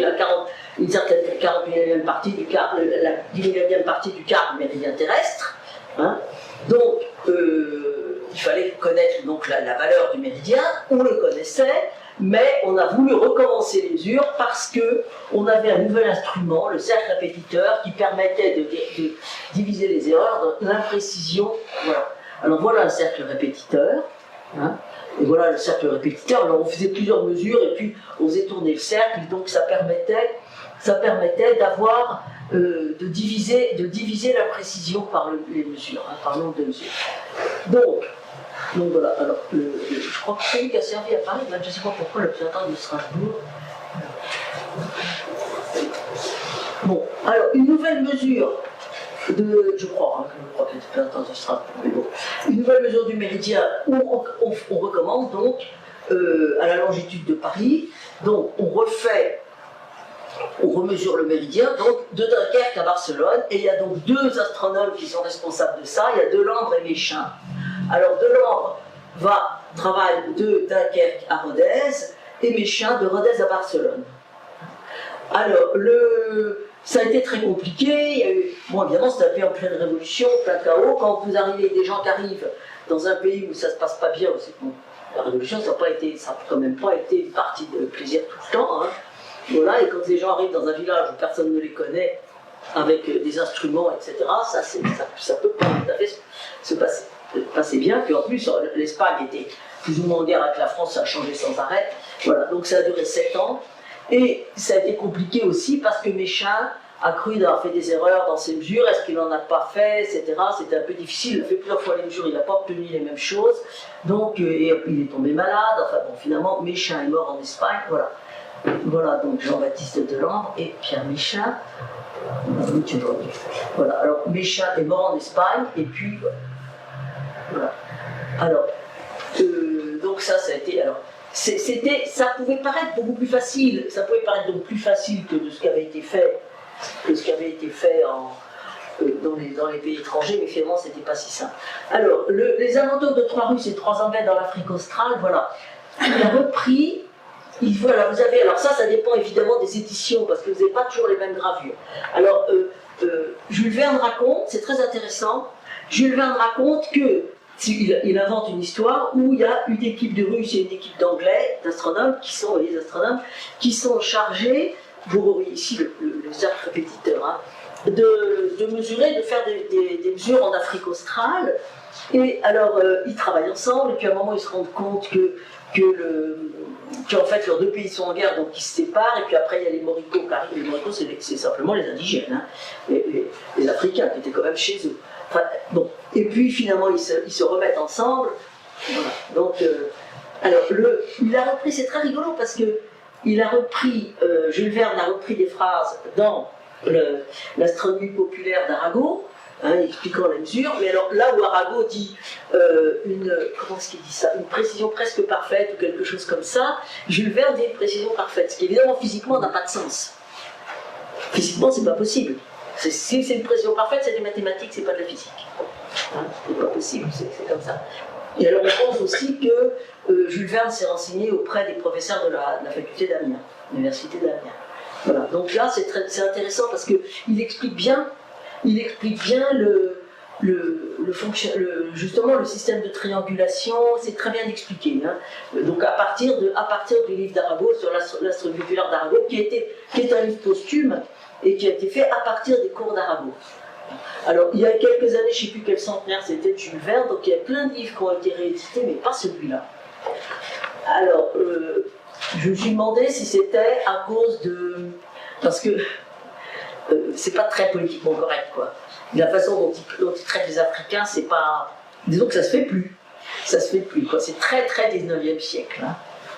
une certaine 40 millionième partie du quart, la 10 millionième partie du quart du méridien terrestre. Hein. Donc, il fallait connaître donc, la valeur du méridien, on le connaissait, mais on a voulu recommencer les mesures parce qu'on avait un nouvel instrument, le cercle répétiteur, qui permettait de diviser les erreurs dans l'imprécision. Voilà. Alors voilà un cercle répétiteur. Hein. Et voilà le cercle répétiteur. Alors on faisait plusieurs mesures et puis on faisait tourner le cercle, donc ça permettait d'avoir de diviser la précision par les mesures, hein, par le nombre de mesures. Donc voilà, alors je crois que c'est lui qui a servi à Paris, même je ne sais pas pourquoi l'observatoire de Strasbourg. Bon, alors une nouvelle mesure je crois que c'est l'observatoire de Strasbourg, mais bon, une nouvelle mesure du méridien où on recommence donc à la longitude de Paris, donc on remesure le méridien, donc de Dunkerque à Barcelone, et il y a donc deux astronomes qui sont responsables de ça, il y a Delambre et Méchain. Alors Delambre travaille de Dunkerque à Rodez, et Méchain de Rodez à Barcelone. Alors, ça a été très compliqué, il y a eu, bon évidemment c'était un pays en pleine révolution, plein chaos, quand vous arrivez, des gens qui arrivent dans un pays où ça ne se passe pas bien, bon, la révolution ça n'a quand même pas été une partie de plaisir tout le temps, hein. Voilà, et quand les gens arrivent dans un village où personne ne les connaît, avec des instruments, etc., ça peut pas tout à fait se passer bien. Puis en plus, l'Espagne était plus ou moins en guerre avec la France, ça a changé sans arrêt. Voilà, donc ça a duré 7 ans. Et ça a été compliqué aussi parce que Méchain a cru d'avoir fait des erreurs dans ses mesures, est-ce qu'il n'en a pas fait, etc. C'était un peu difficile, il a fait plusieurs fois les mesures, il n'a pas obtenu les mêmes choses. Donc, et il est tombé malade, enfin bon, finalement, Méchain est mort en Espagne, voilà. Voilà, donc Jean-Baptiste Delambre et Pierre Méchain. Voilà, alors Méchain est mort en Espagne, et puis voilà. Alors, donc ça a été. Alors, ça pouvait paraître beaucoup plus facile, ça pouvait paraître donc plus facile que de ce qui avait été fait, dans les pays étrangers, mais finalement c'était pas si simple. Alors, les inventeurs de Trois Russes et Trois Anglais dans l'Afrique australe, voilà. Il a repris. Alors ça dépend évidemment des éditions, parce que vous n'avez pas toujours les mêmes gravures. Alors, Jules Verne raconte, c'est très intéressant, Jules Verne raconte qu'il invente une histoire où il y a une équipe de Russes et une équipe d'Anglais, d'astronomes, qui sont chargés, vous voyez ici le cercle répétiteur, hein, de mesurer, de faire des mesures en Afrique australe. Et alors, ils travaillent ensemble, et puis à un moment, ils se rendent compte qu'en fait leurs deux pays sont en guerre, donc ils se séparent, et puis après il y a les Moricots qui arrivent. Les Moricots c'est simplement les indigènes, hein, les Africains qui étaient quand même chez eux. Enfin, bon. Et puis finalement ils se remettent ensemble. Voilà. Donc, alors il a repris, c'est très rigolo parce que Jules Verne a repris des phrases dans l'astronomie populaire d'Arago, hein, expliquant la mesure, mais alors là où Arago dit comment est-ce qu'il dit ça, une précision presque parfaite ou quelque chose comme ça, Jules Verne dit une précision parfaite, ce qui évidemment physiquement n'a pas de sens. Physiquement c'est pas possible. Si c'est une précision parfaite, c'est des mathématiques, c'est pas de la physique. Hein, c'est pas possible, c'est comme ça. Et alors on pense aussi que Jules Verne s'est renseigné auprès des professeurs de la faculté d'Amiens, l'université d'Amiens. Voilà, donc là c'est intéressant parce qu'il explique bien justement le système de triangulation, c'est très bien expliqué. Hein. Donc à partir du livre d'Arago sur l'astronomie populaire d'Arago, qui est un livre posthume et qui a été fait à partir des cours d'Arago. Alors il y a quelques années, je ne sais plus quel centenaire c'était de Jules Verne, donc il y a plein de livres qui ont été réédités, mais pas celui-là. Alors je me suis demandé si c'était à cause de... Parce que c'est pas très politiquement correct, quoi. La façon dont ils traitent les Africains, c'est pas... Disons que ça se fait plus. Ça se fait plus, quoi. C'est très, très 19e siècle. Hein.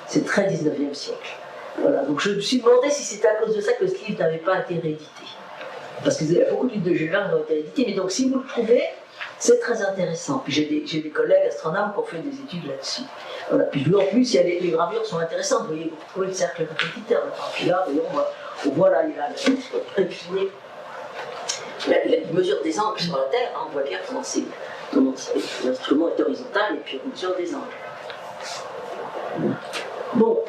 C'est très 19e siècle. Voilà. Donc je me suis demandé si c'était à cause de ça que ce livre n'avait pas été réédité. Parce qu'il y a beaucoup de livres de Jules Verne qui ont été réédités, mais donc si vous le trouvez, C'est très intéressant. Puis j'ai des collègues astronomes qui ont fait des études là-dessus. Voilà. Puis en plus, les gravures sont intéressantes. Vous voyez, vous retrouvez le cercle répétiteur. Puis là, on voit là, il a incliné. Il mesure des angles sur la Terre. Hein, on voit bien comment l'instrument est horizontal et puis on mesure des angles. Bon.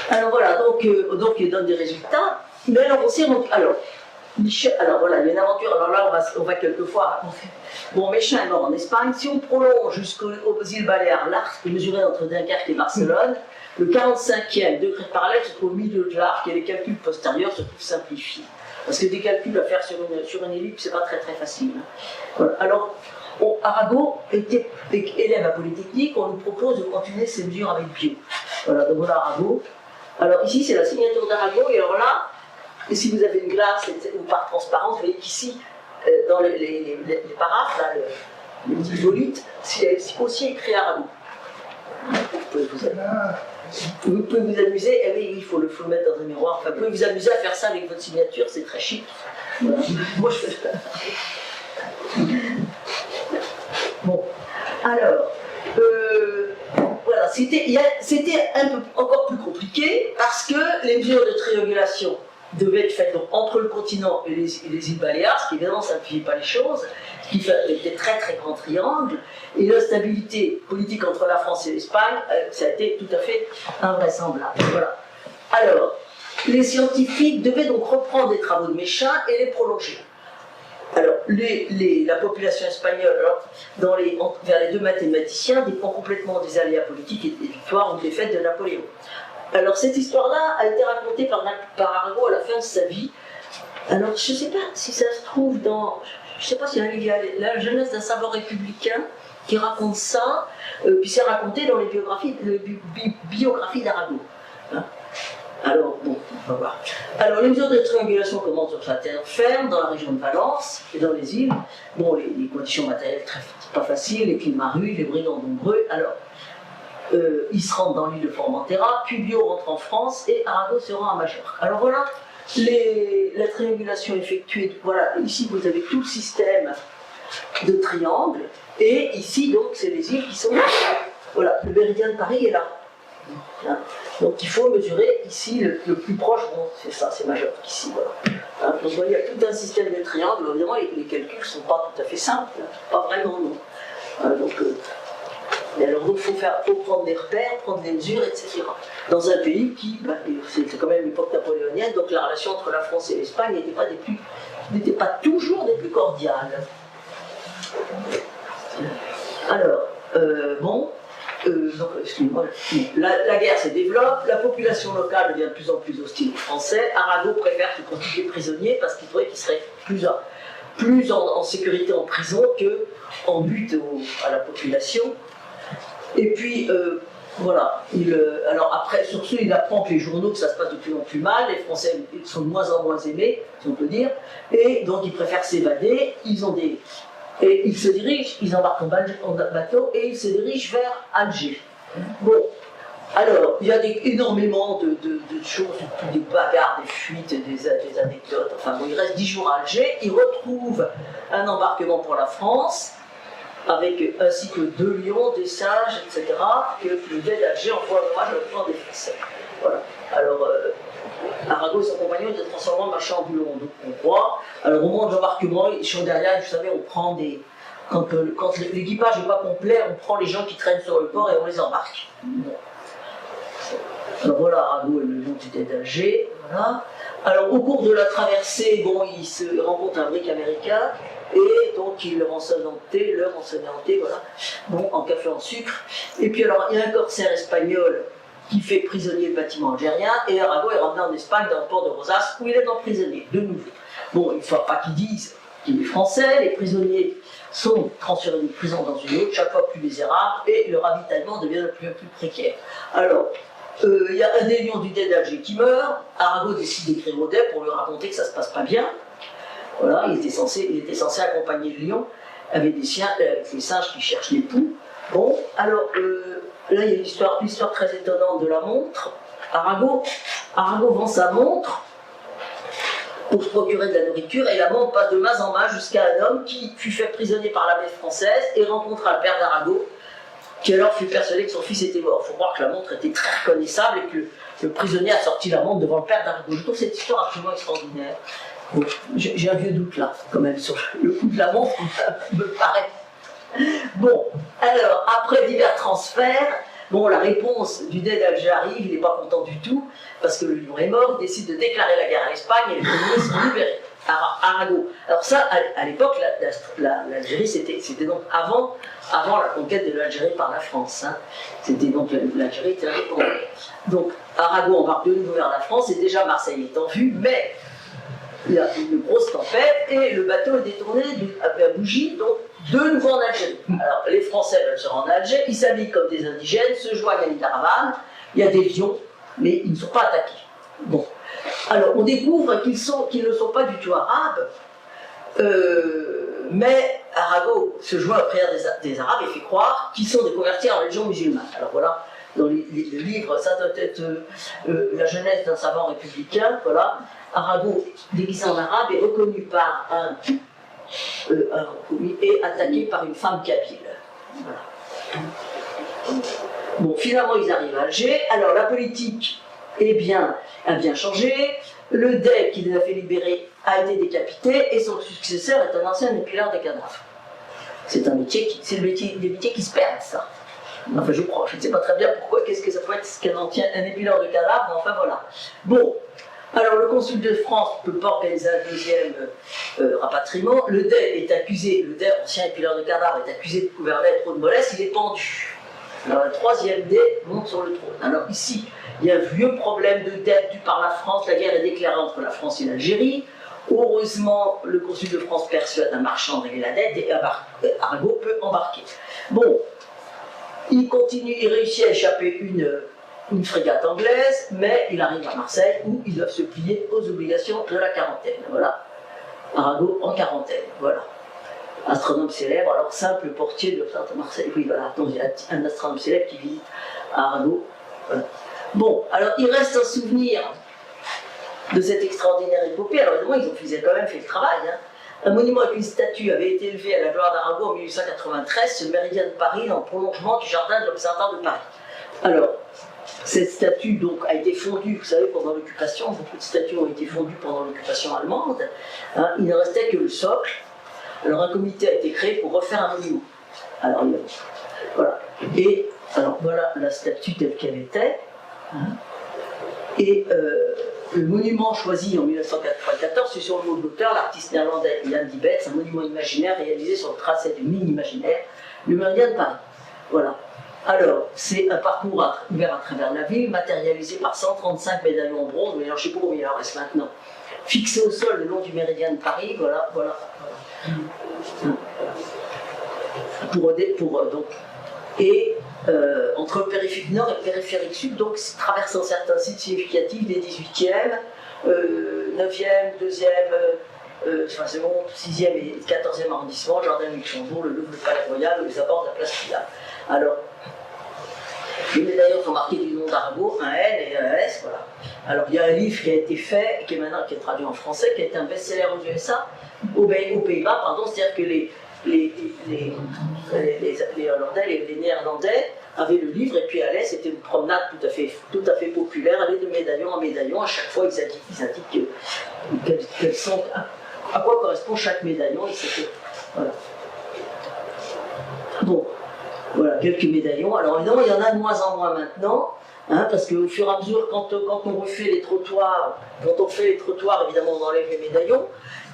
Alors voilà, donc il donne des résultats. Mais alors on s'est rendu. Alors voilà, il y a une aventure. Alors là, on va quelquefois raconter. Bon, Méchain est mort en Espagne. Si on prolonge jusqu'aux îles Baléares, l'arc est mesuré entre Dunkerque et Barcelone. Le 45e degré parallèle se trouve au milieu de l'arc et les calculs postérieurs se trouvent simplifiés. Parce que des calculs à faire sur une ellipse, c'est pas très très facile. Voilà. Alors, Arago était élève à Polytechnique, on nous propose de continuer ces mesures avec Bio. Voilà, donc voilà Arago. Alors ici, c'est la signature d'Arago, et alors là, et si vous avez une glace ou par transparence, vous voyez qu'ici, dans les paraphes, là, les petits volutes, c'est aussi écrit Arago. Vous pouvez vous amuser, eh oui, il faut le mettre dans un miroir, enfin, vous pouvez vous amuser à faire ça avec votre signature, c'est très chic. Voilà. Moi je fais ça. Bon, alors, voilà, c'était un peu encore plus compliqué parce que les mesures de triangulation devaient être faites donc, entre le continent et les îles Baléares, ce qui évidemment ne simplifiait pas les choses, ce qui fait des très très grands triangles, et l'instabilité politique entre la France et l'Espagne, ça a été tout à fait invraisemblable. Voilà. Alors, les scientifiques devaient donc reprendre les travaux de Méchain et les prolonger. Alors, la population espagnole, vers les deux mathématiciens, dépend complètement des aléas politiques et des victoires ou des défaites de Napoléon. Alors, cette histoire-là a été racontée par Arago à la fin de sa vie. Alors, je ne sais pas si ça se trouve dans... Je ne sais pas s'il y a la jeunesse d'un savant républicain qui raconte ça, puis c'est raconté dans les biographies d'Arago. Hein. Alors, bon, on va voir. Alors, les mesures de triangulation commencent sur sa terre ferme, dans la région de Valence et dans les îles. Bon, les conditions matérielles pas faciles, les climats rudes, les brigands nombreux. Alors, ils se rendent dans l'île de Formentera, puis Bio rentre en France et Arago se rend à Majorque. Alors voilà, la triangulation effectuée. Voilà, ici vous avez tout le système de triangles, et ici donc c'est les îles qui sont là. Voilà, le méridien de Paris est là. Hein. Donc il faut mesurer ici le plus proche, bon, c'est ça, c'est Majorque ici. Voilà. Hein, donc vous voyez, il y a tout un système de triangles, évidemment les calculs ne sont pas tout à fait simples, hein, pas vraiment non. Et alors donc il faut prendre des repères, prendre des mesures, etc. Dans un pays qui, c'était quand même l'époque napoléonienne, donc la relation entre la France et l'Espagne n'était pas toujours des plus cordiales. Alors, donc, excusez-moi, la guerre se développe, la population locale devient de plus en plus hostile aux Français. Arago préfère se constituer prisonnier parce qu'il trouvait qu'il serait plus en sécurité en prison qu'en but à la population. Et puis, voilà, alors après, sur ce, il apprend que les journaux, que ça se passe de plus en plus mal, les Français sont de moins en moins aimés, si on peut dire, et donc ils préfèrent s'évader, et ils se dirigent, ils embarquent en bateau, et ils se dirigent vers Alger. Bon, alors, il y a énormément de choses, des bagarres, des fuites, des anecdotes, enfin bon, il reste 10 jours à Alger, ils retrouvent un embarquement pour la France, ainsi que 2 lions, des singes, etc. Et le duc d'Alger envoie un hommage au plan des Français. Voilà. Alors, Arago et son compagnon étaient transformés en marchands ambulants, donc on croit. Alors, au moment de l'embarquement, sur derrière, vous savez, on prend des. Quand l'équipage n'est pas complet, on prend les gens qui traînent sur le port et on les embarque. Alors voilà, Arago et le lion étaient d'Alger. Voilà. Alors, au cours de la traversée, bon, il se rencontre un brick américain. Et donc il leur enseigne en thé, voilà, bon, en café en sucre. Et puis alors il y a un corsaire espagnol qui fait prisonnier le bâtiment algérien, et Arago est ramené en Espagne dans le port de Rosas où il est emprisonné, de nouveau. Bon, il ne faut pas qu'ils disent qu'il est français, les prisonniers sont transférés d'une prison dans une autre, chaque fois plus misérable, et le ravitaillement devient de plus en plus précaire. Alors, il y a un des lions du dé d'Alger qui meurt, Arago décide d'écrire au dé pour lui raconter que ça se passe pas bien. Voilà, il était censé accompagner le lion avec des singes qui cherchent les poux. Bon, alors là il y a une histoire très étonnante de la montre. Arago vend sa montre pour se procurer de la nourriture, et la montre passe de main en main jusqu'à un homme qui fut fait prisonnier par l'armée française et rencontra le père d'Arago, qui alors fut persuadé que son fils était mort. Il faut croire que la montre était très reconnaissable et que le prisonnier a sorti la montre devant le père d'Arago. Je trouve cette histoire absolument extraordinaire. Bon, j'ai un vieux doute là, quand même, sur le coup de la montre, me paraît. Bon, alors, après divers transferts, bon, la réponse du dé d'Alger arrive, il n'est pas content du tout, parce que le lion est mort, il décide de déclarer la guerre à l'Espagne et les colonies sont libérés. Arago. Alors ça, à l'époque, l'Algérie, c'était donc avant la conquête de l'Algérie par la France. Hein. C'était donc l'Algérie était indépendante. Donc Arago embarque de nouveau vers la France, et déjà Marseille est en vue, mais il y a une grosse tempête et le bateau est détourné à Bougie, donc de nouveau en Algérie. Alors les Français veulent se rendre en Algérie, ils s'habillent comme des indigènes, se joignent à une caravane, il y a des lions, mais ils ne sont pas attaqués. Bon. Alors on découvre qu'ils ne sont pas du tout arabes, mais Arago se joint aux prières des Arabes et fait croire qu'ils sont des convertis en religion musulmane. Alors voilà, dans le livre, ça doit être la jeunesse d'un savant républicain, voilà. Arago, déguisé en arabe, est reconnu par et attaqué par une femme kabyle. Voilà. Bon, finalement, ils arrivent à Alger. Alors, la politique a bien changé. Le Dey, qui les a fait libérer, a été décapité, et son successeur est un ancien épileur de cadavres. C'est un métier des métiers qui se perdent, ça. Enfin, je crois. Je ne sais pas très bien pourquoi, qu'est-ce que ça peut être qu'un épileur de cadavres, mais enfin, voilà. Bon. Alors, le consul de France ne peut pas organiser un deuxième rapatriement. Le Dey est accusé, le Dey, ancien épileur de cadavres, est accusé de gouverner trop de mollesse, il est pendu. Alors, le troisième Dey monte sur le trône. Alors, ici, il y a un vieux problème de dette dû par la France. La guerre est déclarée entre la France et l'Algérie. Heureusement, le consul de France persuade un marchand de régler la dette et Arago peut embarquer. Bon, il continue, il réussit à échapper une frégate anglaise, mais il arrive à Marseille où ils doivent se plier aux obligations de la quarantaine. Voilà, Arago en quarantaine, voilà. Astronome célèbre, alors simple portier de l'Observatoire de Marseille. Oui, voilà, donc il y a un astronome célèbre qui visite Arago. Voilà. Bon, alors il reste un souvenir de cette extraordinaire épopée. Alors évidemment, ils ont quand même fait le travail. Hein. Un monument avec une statue avait été élevé à la gloire d'Arago en 1893 sur le méridien de Paris, dans le prolongement du jardin de l'Observatoire de Paris. Alors, cette statue donc, a été fondue, vous savez, pendant l'occupation. Beaucoup de statues ont été fondues pendant l'occupation allemande. Hein, il ne restait que le socle. Alors un comité a été créé pour refaire un monument. Alors voilà. Et alors voilà la statue telle qu'elle était. Hein. Et le monument choisi en 1994, c'est sur le mot de l'auteur, l'artiste néerlandais Jan Dibets, un monument imaginaire réalisé sur le tracé du mine imaginaire, le méridien de Paris. Voilà. Alors, c'est un parcours ouvert à travers la ville, matérialisé par 135 médaillons en bronze, mais alors je ne sais pas combien il en reste maintenant. Fixé au sol le long du méridien de Paris, voilà. Donc, et entre le périphérique nord et le périphérique sud, donc traversant certains sites significatifs des 18e, 9e, 2e, 6e et 14e arrondissement, Jardin de Luxembourg, le Louvre, le Palais Royal, les abords de la place Pigalle. Alors, les médaillons sont marqués du nom d'Arago, un N et un S, voilà. Alors, il y a un livre qui a été fait, qui est traduit en français, qui a été un best-seller aux USA, aux Pays-Bas, pardon, c'est-à-dire que les Hollandais, les Néerlandais avaient le livre, et puis allaient, c'était une promenade tout à fait populaire, allaient de médaillon en médaillon, à chaque fois ils indiquent à quoi correspond chaque médaillon, et c'était, voilà. Bon, voilà, quelques médaillons. Alors évidemment, il y en a de moins en moins maintenant, hein, parce qu'au fur et à mesure, quand on refait les trottoirs, évidemment, on enlève les médaillons.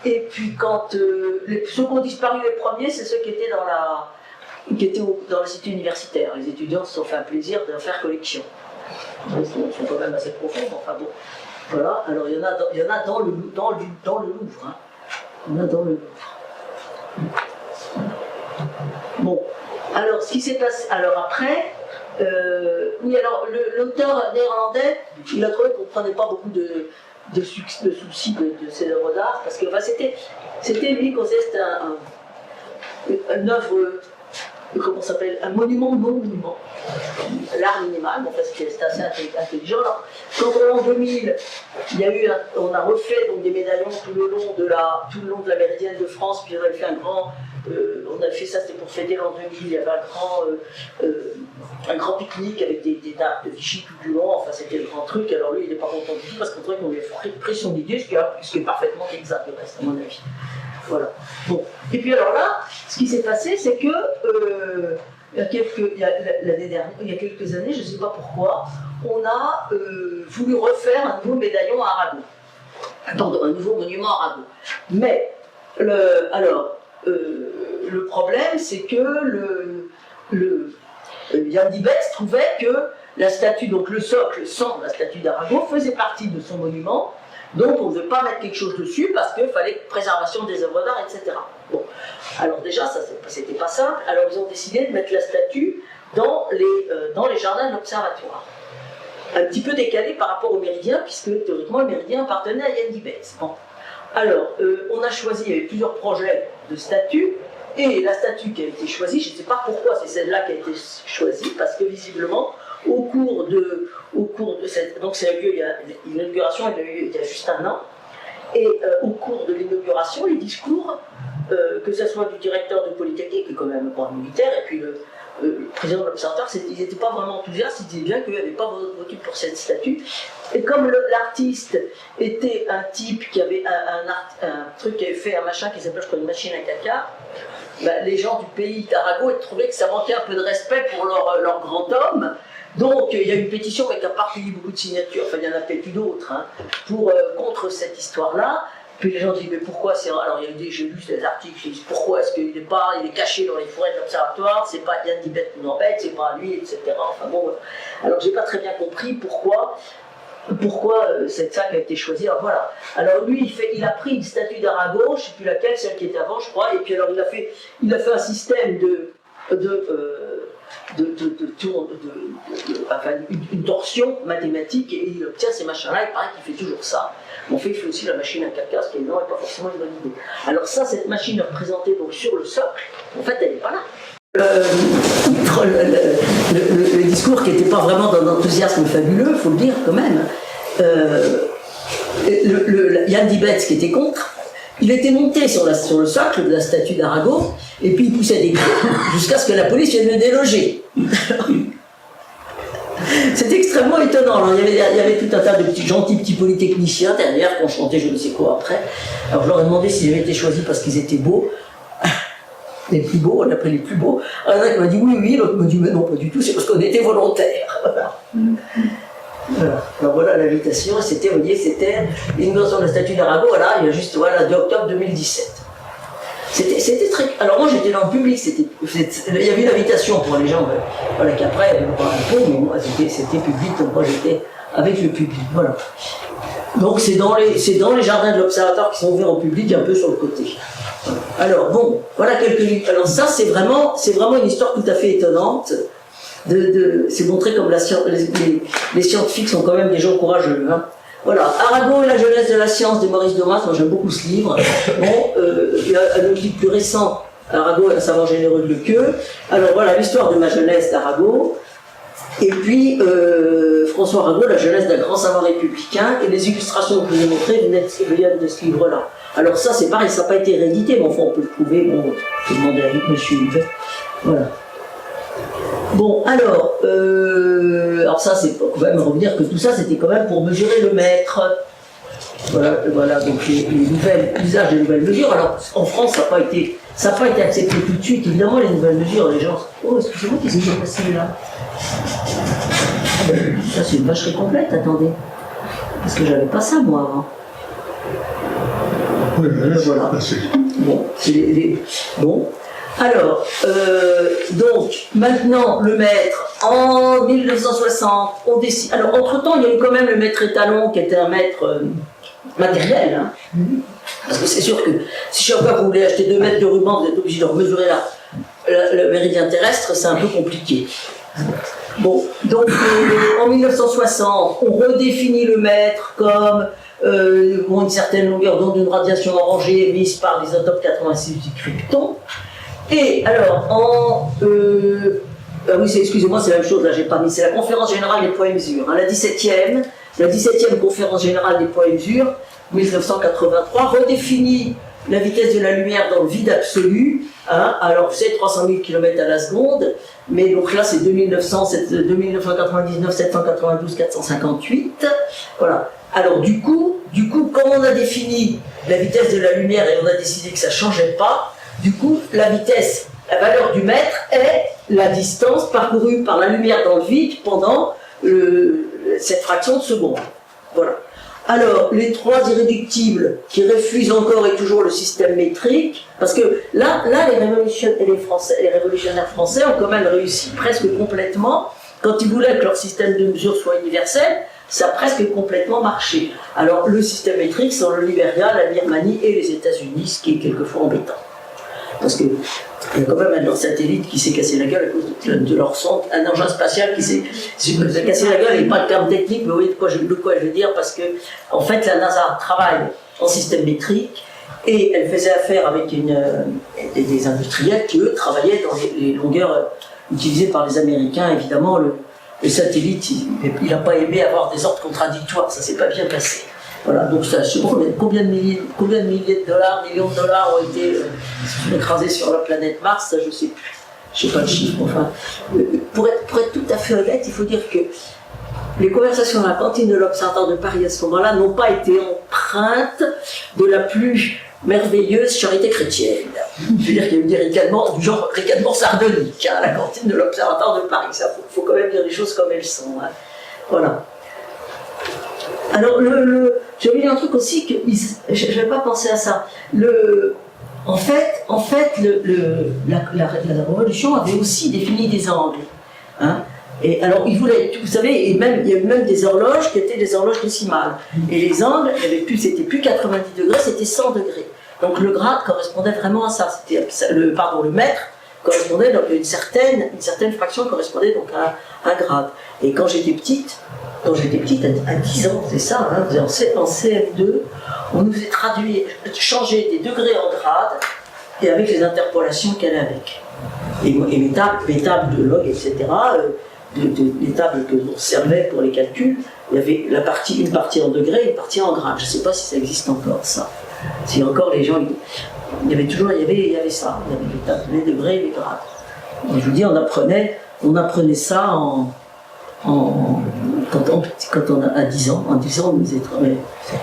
Et puis quand ceux qui ont disparu les premiers, c'est ceux qui étaient dans la cité universitaire. Les étudiants se sont fait un plaisir de faire collection. Ils sont quand même assez profonds, enfin bon. Voilà, alors il y en a dans le Louvre. Hein. Il y en a dans le Louvre. Bon, alors ce qui s'est passé. Alors après, oui, alors l'auteur néerlandais, il a trouvé qu'on ne prenait pas beaucoup de soucis de ces œuvres d'art, parce que enfin, c'était lui, c'était une œuvre comment ça s'appelle, un monument non monument, l'art minimal, bon, parce que c'est assez intelligent. Alors, quand en 2000, on a refait donc, des médaillons tout le long de la méridienne de France, puis on avait fait on avait fait ça, c'était pour fêter l'an 2000, il y avait un grand pique-nique avec des tables de Vichy tout du long, enfin c'était le grand truc, alors lui il n'est pas content du tout parce qu'on trouvait qu'on lui a pris son idée, ce qui est parfaitement exact, le reste, à mon avis. Voilà. Bon. Et puis alors là, ce qui s'est passé, c'est que il y a quelques années, je ne sais pas pourquoi, on a voulu refaire un nouveau médaillon à Arago. Pardon, un nouveau monument à Arago. Mais, le problème, c'est que Jan Dibetz trouvait que la statue, donc le socle sans la statue d'Arago, faisait partie de son monument, donc on ne devait pas mettre quelque chose dessus parce qu'il fallait préservation des œuvres d'art, etc. Bon, alors déjà, ça c'était pas simple, alors ils ont décidé de mettre la statue dans les jardins de l'Observatoire. Un petit peu décalé par rapport au Méridien, puisque théoriquement le Méridien appartenait à Jan Dibetz. Bon. Alors, on a choisi, il y avait plusieurs projets de statues, et la statue qui a été choisie, je ne sais pas pourquoi c'est celle-là qui a été choisie, parce que visiblement, au cours de cette... Donc ça a eu lieu, l'inauguration a eu lieu il y a juste un an, et au cours de l'inauguration, les discours, que ce soit du directeur de Polytechnique, qui est quand même un point militaire, et puis le président de l'Observatoire, ils n'étaient pas vraiment enthousiastes, ils disaient bien qu'il n'y avait pas voté pour cette statue. Et comme l'artiste était un type qui avait un truc qui avait fait un machin qui s'appelle, je crois, une machine à caca, ben, les gens du pays d'Arago trouvaient que ça manquait un peu de respect pour leur grand homme. Donc il y a eu une pétition avec un parti beaucoup de signatures, enfin il y en a peut-être plus d'autres, hein, contre cette histoire-là. Puis les gens disent, mais pourquoi c'est... Alors j'ai lu des articles qui disent, pourquoi est-ce qu'il est caché dans les forêts de l'Observatoire, c'est pas Jan Dibetz qui nous embête, c'est pas lui, etc. Enfin bon, alors j'ai pas très bien compris pourquoi c'est ça qui a été choisi. Alors voilà. Alors lui, il a pris une statue d'Arago, je ne sais plus laquelle, celle qui était avant, je crois, et puis alors il a fait un système enfin, une torsion mathématique, et il obtient ces machins-là, il paraît qu'il fait toujours ça. En fait, il fait aussi la machine à caca, ce qui est non, et pas forcément une bonne idée. Alors ça, cette machine représentée donc sur le socle, en fait, elle n'est pas là. Le discours qui n'était pas vraiment d'un enthousiasme fabuleux, il faut le dire quand même, Jan Dibetz qui était contre, il était monté sur le socle de la statue d'Arago, et puis il poussait des cris jusqu'à ce que la police vienne le déloger. C'était extrêmement étonnant. Alors, il y avait tout un tas de gentils petits polytechniciens derrière qui ont chanté je ne sais quoi après. Alors je leur ai demandé s'ils avaient été choisis parce qu'ils étaient beaux. Les plus beaux, on a pris les plus beaux. Alors, il y en a qui m'a dit oui, l'autre m'a dit mais non, pas du tout, c'est parce qu'on était volontaires. Voilà. Alors voilà l'invitation, c'était, vous voyez, c'était l'inauguration de la statue d'Arago, voilà, il y a juste, voilà, 2 octobre 2017. C'était très... Alors moi j'étais dans le public, il y avait une invitation pour les gens, voilà, qu'après, il y avait pas un peu, mais moi c'était public, donc moi j'étais avec le public, voilà. Donc c'est dans les jardins de l'Observatoire qui sont ouverts au public, un peu sur le côté. Alors bon, voilà quelques livres. Alors ça c'est vraiment une histoire tout à fait étonnante. C'est montré comme les scientifiques sont quand même des gens courageux. Hein. Voilà, Arago et la jeunesse de la science de Maurice Domas, moi j'aime beaucoup ce livre. Bon, il y a un autre livre plus récent, Arago et un savant généreux de Lequeux. Alors voilà, l'histoire de ma jeunesse d'Arago. Et puis François Arago, la jeunesse d'un grand savant républicain, et les illustrations que je vous ai montrées viennent de ce livre-là. Alors ça c'est pareil, ça n'a pas été réédité, mais enfin on peut le trouver, bon, je vais demander à M. Yves. Voilà. Bon, alors ça c'est pour quand même revenir que tout ça c'était quand même pour mesurer le mètre. Voilà donc l'usage des nouvelles mesures. Alors en France ça n'a pas été accepté tout de suite, évidemment les nouvelles mesures, les gens. Oh excusez-moi, qu'est-ce qui s'est passé là? Ça c'est une vacherie complète, attendez. Parce que j'avais pas ça moi avant. Oui, voilà. Bon, bon. Alors, donc, maintenant, le mètre, en 1960, on décide... Alors, entre-temps, il y a eu quand même le mètre étalon, qui était un mètre matériel, hein. Parce que c'est sûr que si chaque fois que vous voulez acheter 2 mètres de ruban, vous êtes obligé de mesurer le méridien terrestre, c'est un peu compliqué. Bon, donc, en 1960, on redéfinit le mètre comme... une certaine longueur d'onde d'une radiation orangée émise par l'isotopes 86 du krypton. Et alors, oui, excusez-moi, c'est la même chose, là, j'ai pas mis, c'est la conférence générale des poids et mesures. Hein, la 17e conférence générale des poids et mesures, 1983, redéfinit la vitesse de la lumière dans le vide absolu. Hein, alors, c'est 300 000 km à la seconde, mais donc là, c'est 2999, 792, 458. Voilà. Alors, du coup, comme on a défini la vitesse de la lumière et on a décidé que ça ne changeait pas, du coup, la vitesse, la valeur du mètre est la distance parcourue par la lumière dans le vide pendant cette fraction de seconde. Voilà. Alors, les trois irréductibles qui refusent encore et toujours le système métrique, parce que là les révolutionnaires français ont quand même réussi presque complètement, quand ils voulaient que leur système de mesure soit universel, ça a presque complètement marché. Alors, le système métrique, c'est le Libéria, la Birmanie et les États-Unis, ce qui est quelquefois embêtant. Parce qu'il y a quand même un satellite qui s'est cassé la gueule à cause de leur sonde, un engin spatial qui s'est cassé la gueule, et pas de terme technique, mais vous voyez de quoi je veux dire, parce que, en fait, la NASA travaille en système métrique, et elle faisait affaire avec des industriels qui, eux, travaillaient dans les longueurs utilisées par les Américains. Évidemment, le satellite, il n'a pas aimé avoir des ordres contradictoires, ça s'est pas bien passé. Voilà, donc ça, je sais pas combien de milliers de dollars, millions de dollars ont été écrasés sur la planète Mars, ça je sais plus. Je sais pas le chiffre, enfin. Pour être tout à fait honnête, il faut dire que les conversations à la cantine de l'Observatoire de Paris à ce moment-là n'ont pas été empreintes de la plus merveilleuse charité chrétienne. Je veux dire qu'il y a eu des ricanements du genre ricanement sardonique à la cantine de l'Observatoire de Paris. Ça, faut quand même dire les choses comme elles sont. Hein. Voilà. Alors, j'ai oublié un truc aussi que je n'avais pas pensé à ça. En fait, la Révolution avait aussi défini des angles. Hein. Et alors, ils voulaient, vous savez, il y a eu même des horloges qui étaient des horloges décimales. Et les angles, c'était plus 90 degrés, c'était 100 degrés. Donc le grade correspondait vraiment à ça. Le mètre correspondait, donc une certaine fraction correspondait donc à un grade. Et quand j'étais petite, à 10 ans, c'est ça, hein, en CM2, on nous a changé des degrés en grade et avec les interpolations qu'elle a avec. Et mes tables de log, etc., les tables que l'on servait pour les calculs, il y avait une partie en degrés et une partie en grade. Je ne sais pas si ça existe encore, ça. Si encore les gens. Il y avait ça. Il y avait les tables, les degrés et les grades. Et je vous dis, on apprenait ça quand on a 10 ans. En 10 ans, c'était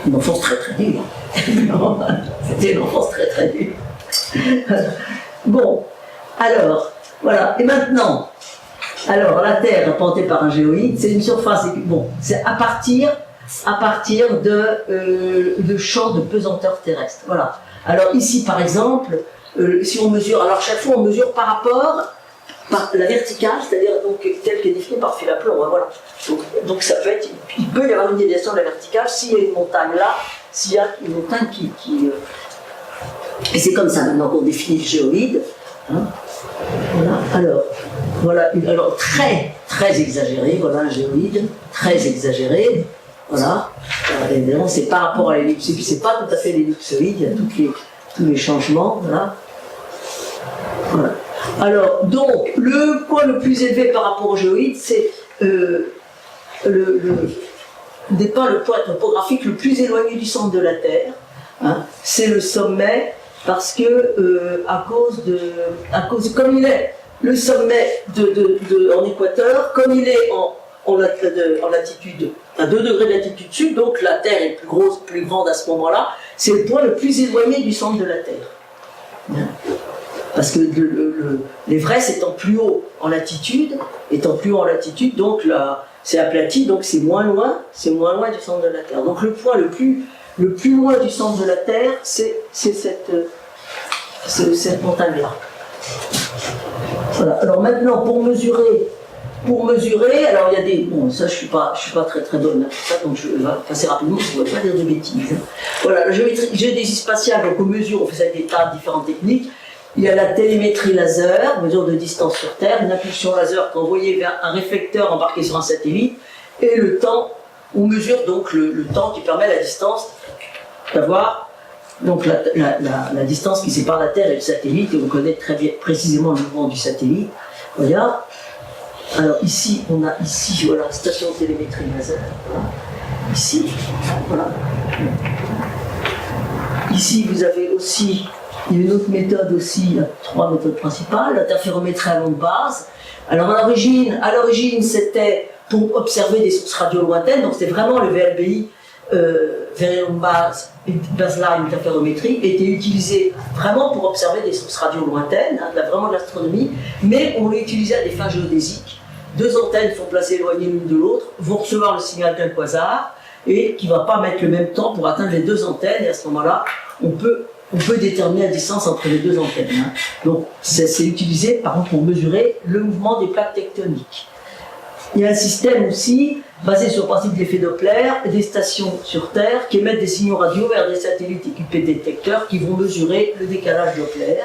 une enfance très très dure. C'était une enfance très très dure. Bon, alors, voilà. Et maintenant, la Terre apportée par un géoïde, c'est une surface. Bon, c'est à partir de champs de pesanteur terrestre. Voilà. Alors ici, par exemple, si on mesure, alors chaque fois on mesure par rapport par la verticale, c'est-à-dire donc telle qu'est définie par fil à plomb. Hein, voilà. Donc ça peut être, il peut y avoir une déviation de la verticale s'il y a une montagne là, s'il y a une montagne qui et c'est comme ça maintenant qu'on définit le géoïde. Hein. Voilà. Alors très très exagéré. Voilà un géoïde très exagéré. Voilà. Évidemment, c'est par rapport à l'ellipsoïde, c'est pas tout à fait l'ellipsoïde, il y a tous les changements. Voilà. Alors, donc, le point le plus élevé par rapport au géoïde, c'est le point topographique le plus éloigné du centre de la Terre. Hein. C'est le sommet, parce que, comme il est le sommet en équateur, comme il est en latitude, à 2 degrés de latitude sud, donc la Terre est plus grande à ce moment-là, c'est le point le plus éloigné du centre de la Terre. Parce que l'Everest étant plus haut en latitude, donc c'est aplati, donc c'est moins loin du centre de la Terre. Donc le point le plus loin du centre de la Terre, c'est cette montagne-là. Voilà. Alors maintenant, pour mesurer, alors il y a des... Bon, ça je suis pas très très bonne pour ça, donc je vais passer rapidement, je ne vais pas dire de bêtises. Hein. Voilà, la géodésie spatiale, donc on mesure, on fait ça avec des tas de différentes techniques. Il y a la télémétrie laser, mesure de distance sur Terre, une impulsion laser envoyée vers un réflecteur embarqué sur un satellite, et le temps, on mesure donc le temps qui permet à la distance d'avoir donc la distance qui sépare la Terre et le satellite, et on connaît très bien, précisément le mouvement du satellite. Regarde. Alors ici, on a ici, voilà, station de télémétrie laser. Ici, voilà. Ici, vous avez aussi, il y a une autre méthode aussi, il y a 3 méthodes principales, l'interférométrie à longue base. Alors à l'origine, c'était pour observer des sources radio lointaines, donc c'était vraiment le VLBI, Very Long Baseline Interferométrie, était utilisé vraiment pour observer des sources radio lointaines, hein, vraiment de l'astronomie, mais on l'utilisait à des fins géodésiques. 2 antennes sont placées éloignées l'une de l'autre, vont recevoir le signal d'un quasar, et qui ne va pas mettre le même temps pour atteindre les 2 antennes, et à ce moment-là, on peut déterminer la distance entre les 2 antennes. Hein. Donc c'est utilisé par exemple pour mesurer le mouvement des plaques tectoniques. Il y a un système aussi basé sur le principe de l'effet Doppler, des stations sur Terre qui émettent des signaux radio vers des satellites équipés de détecteurs qui vont mesurer le décalage Doppler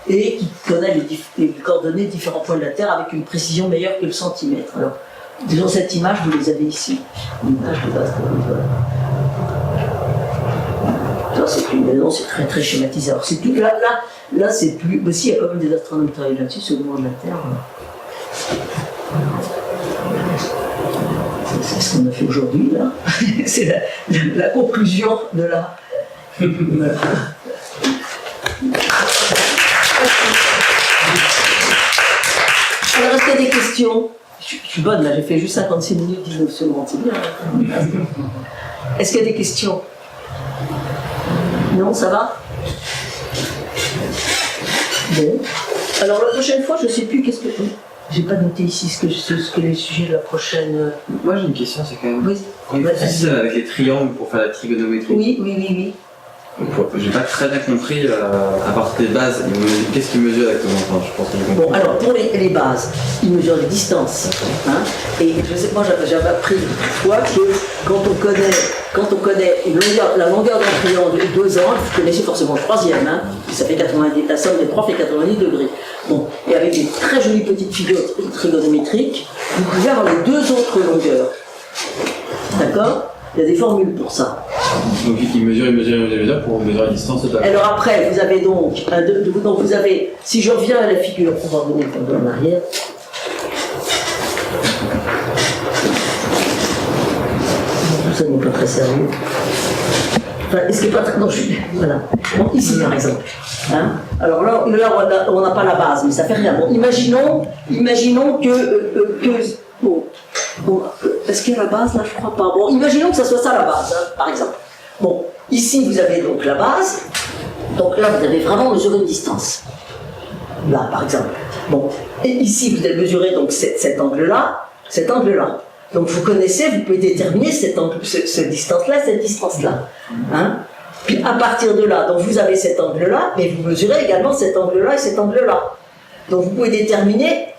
et qui connaissent les coordonnées de différents points de la Terre avec une précision meilleure que le centimètre. Alors, disons cette image, vous les avez ici. Une image de base. C'est très très schématisé. Alors c'est plus là c'est plus. Mais si il y a quand même des astronomes qui travaillent là-dessus, sur le mouvement de la Terre. C'est ce qu'on a fait aujourd'hui là. C'est la conclusion de la. Voilà. Alors est-ce qu'il y a des questions? Je suis bonne là, j'ai fait juste 56 minutes 19 secondes, c'est bien. Est-ce qu'il y a des questions? Non, ça va? Bon. Alors la prochaine fois, je ne sais plus qu'est-ce que... J'ai pas noté ici ce que les sujets de la prochaine... Moi j'ai une question, c'est quand même... Oui. Quand on utilise avec les triangles pour faire la trigonométrie... Oui. J'ai pas très bien compris, à partir des bases, qu'est-ce qu'ils mesurent exactement? Enfin, je pense que j'ai compris. Bon, alors pour les bases, ils mesurent les distances. Hein, et je sais pas, j'avais appris une fois que quand on connaît la longueur d'un triangle et 2 angles, vous connaissez forcément le troisième, hein, ça fait 90, la somme des 3 fait 90 degrés. Bon, et avec des très jolies petites figures trigonométriques, vous pouvez avoir les 2 autres longueurs. D'accord? Il y a des formules pour ça. Donc ils mesurent pour mesurer la distance totale. Alors après, vous avez donc vous avez, si je reviens à la figure, on va revenir un peu en arrière. Tout ça n'est pas très sérieux. Enfin, est-ce qu'il n'est pas très... Non, voilà. Bon, ici par exemple. Hein, alors là on n'a pas la base, mais ça fait rien. Bon, imaginons que bon, est-ce qu'il y a la base là? Je crois pas. Bon, imaginons que ça soit ça la base, hein, par exemple. Bon, ici vous avez donc la base. Donc là vous avez vraiment mesuré une distance. Là, par exemple. Bon, et ici vous allez mesurer donc cet angle-là, cet angle-là. Donc vous connaissez, vous pouvez déterminer cette distance-là, cette distance-là. Hein? Puis à partir de là, donc vous avez cet angle-là, mais vous mesurez également cet angle-là et cet angle-là. Donc vous pouvez déterminer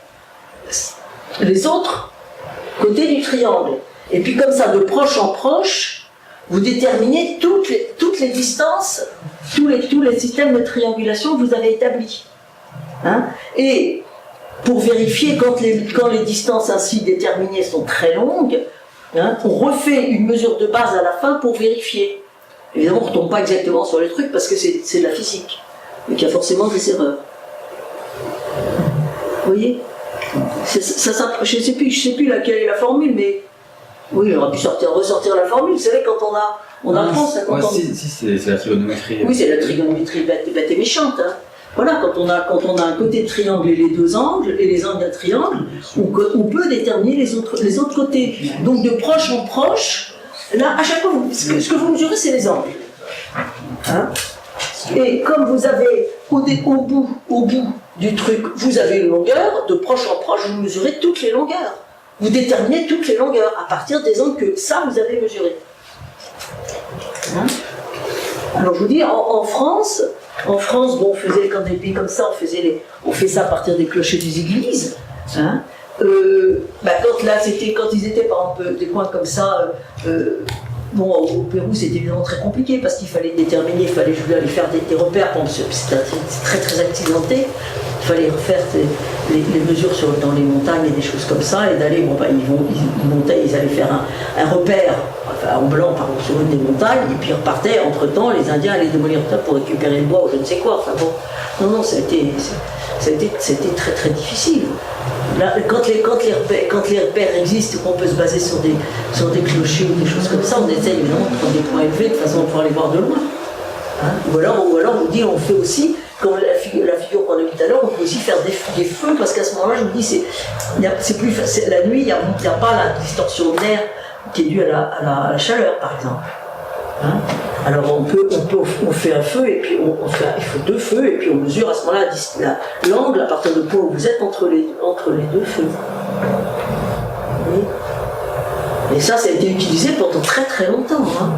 les autres côtés du triangle. Et puis comme ça, de proche en proche, vous déterminez toutes les distances, tous les systèmes de triangulation que vous avez établis. Hein? Et pour vérifier, quand les distances ainsi déterminées sont très longues, hein, on refait une mesure de base à la fin pour vérifier. Évidemment, on ne retombe pas exactement sur les trucs parce que c'est de la physique. Et qu'il y a forcément des erreurs. Vous voyez? Je ne sais plus laquelle est la formule, mais oui, on aurait pu ressortir la formule. Vous savez, quand on apprend ça, quand c'est la trigonométrie. Oui, c'est la trigonométrie bête et méchante. Hein. Voilà, quand on a un côté de triangle et les 2 angles, et les angles d'un triangle, on peut déterminer les autres côtés. Donc de proche en proche, là, à chaque fois, ce que vous mesurez, c'est les angles. Hein? Et comme vous avez au bout du truc, vous avez une longueur, de proche en proche, vous mesurez toutes les longueurs. Vous déterminez toutes les longueurs à partir des angles que ça, vous avez mesuré. Hein? Alors je vous dis, en France, bon, on faisait, quand des pays comme ça, on fait ça à partir des clochers des églises. Hein? Quand ils étaient par exemple des coins comme ça, bon, au Pérou, c'était évidemment très compliqué parce qu'il fallait déterminer, il fallait aller faire des repères, c'est très très accidenté. Il fallait refaire les mesures dans les montagnes et des choses comme ça, et d'aller, bon, ils montaient, ils allaient faire un repère, enfin, en blanc, pardon, sur une des montagnes, et puis ils repartaient. Entre-temps, les Indiens allaient démolir ça pour récupérer le bois ou je ne sais quoi. Enfin bon, non, c'était très très difficile. Là, quand les repères existent, qu'on peut se baser sur des clochers ou des choses comme ça, on essaye évidemment de prendre des points élevés de façon à pouvoir les voir de loin. Hein, ou alors on vous dit, on fait aussi, comme la figure qu'on a vue tout à l'heure, on peut aussi faire des feux, parce qu'à ce moment-là, je vous dis, c'est plus facile. La nuit, il n'y a pas la distorsion d'air qui est due à la chaleur, par exemple. Hein, alors on fait un feu, et puis il faut deux feux, et puis on mesure à ce moment-là l'angle à partir du point où vous êtes entre les deux feux. Et ça a été utilisé pendant très très longtemps. Hein.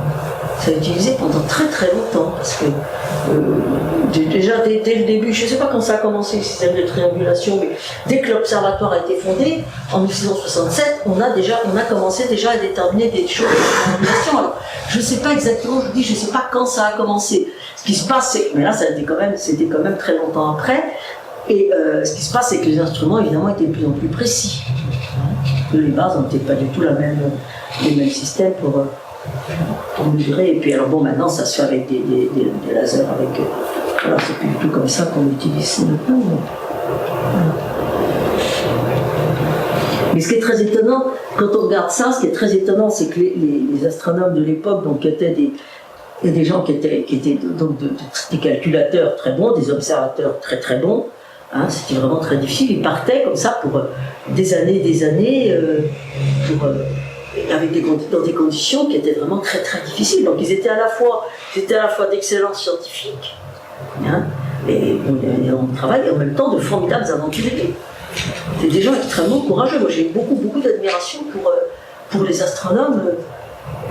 Ça a été utilisé pendant très très longtemps, parce que déjà dès le début, je ne sais pas quand ça a commencé le système de triangulation, mais dès que l'observatoire a été fondé, en 1667, on a commencé déjà à déterminer des choses de triangulation. Alors, je ne sais pas exactement, je vous dis, je ne sais pas quand ça a commencé. Ce qui se passe, mais là, c'était quand même très longtemps après, et ce qui se passe, c'est que les instruments, évidemment, étaient de plus en plus précis. Que les bases n'étaient pas du tout les mêmes systèmes pour mesurer. Et puis alors bon, maintenant ça se fait avec des lasers, voilà, c'est plus du tout comme ça qu'on utilise ça maintenant. Mais ce qui est très étonnant, quand on regarde ça, ce qui est très étonnant, c'est que les astronomes de l'époque, donc étaient des gens qui étaient donc des calculateurs très bons, des observateurs très très bons. Hein, c'était vraiment très difficile. Ils partaient comme ça pour des années, dans des conditions qui étaient vraiment très très difficiles. Donc ils étaient à la fois d'excellents scientifiques, hein, et on travaille, et en même temps de formidables aventuriers. C'est des gens extrêmement courageux. Moi j'ai beaucoup d'admiration pour les astronomes.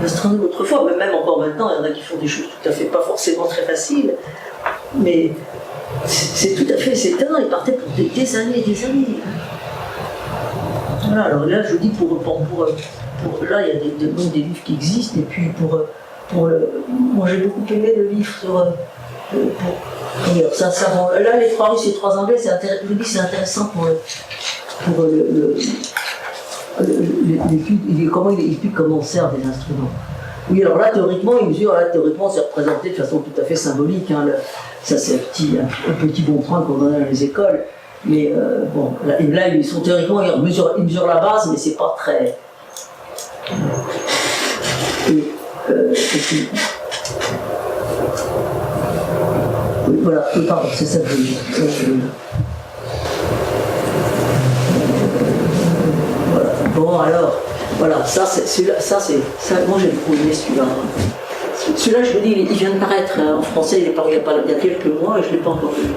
L'astronomie autrefois, mais même encore maintenant, il y en a qui font des choses tout à fait pas forcément très faciles, mais c'est étonnant, ils partaient pour des années et des années. Voilà, alors là je vous dis là il y a des livres qui existent, et puis moi j'ai beaucoup aimé le livre sur là les 3 Russes et 3 Anglais, c'est intéressant pour l'étude, comment il explique comment on sert des instruments. Oui, alors là, théoriquement, c'est représenté de façon tout à fait symbolique. Hein, ça, c'est un petit bon point qu'on donne dans les écoles. Mais bon, là, ils sont théoriquement, ils mesurent la base, mais c'est pas très. Oui, voilà, pardon, c'est ça que je veux dire. Voilà. Bon, alors, voilà, ça, moi j'ai beaucoup aimé celui-là. Celui-là, je vous dis, il vient de paraître en français, il est paru il y a quelques mois, et je ne l'ai pas encore lu.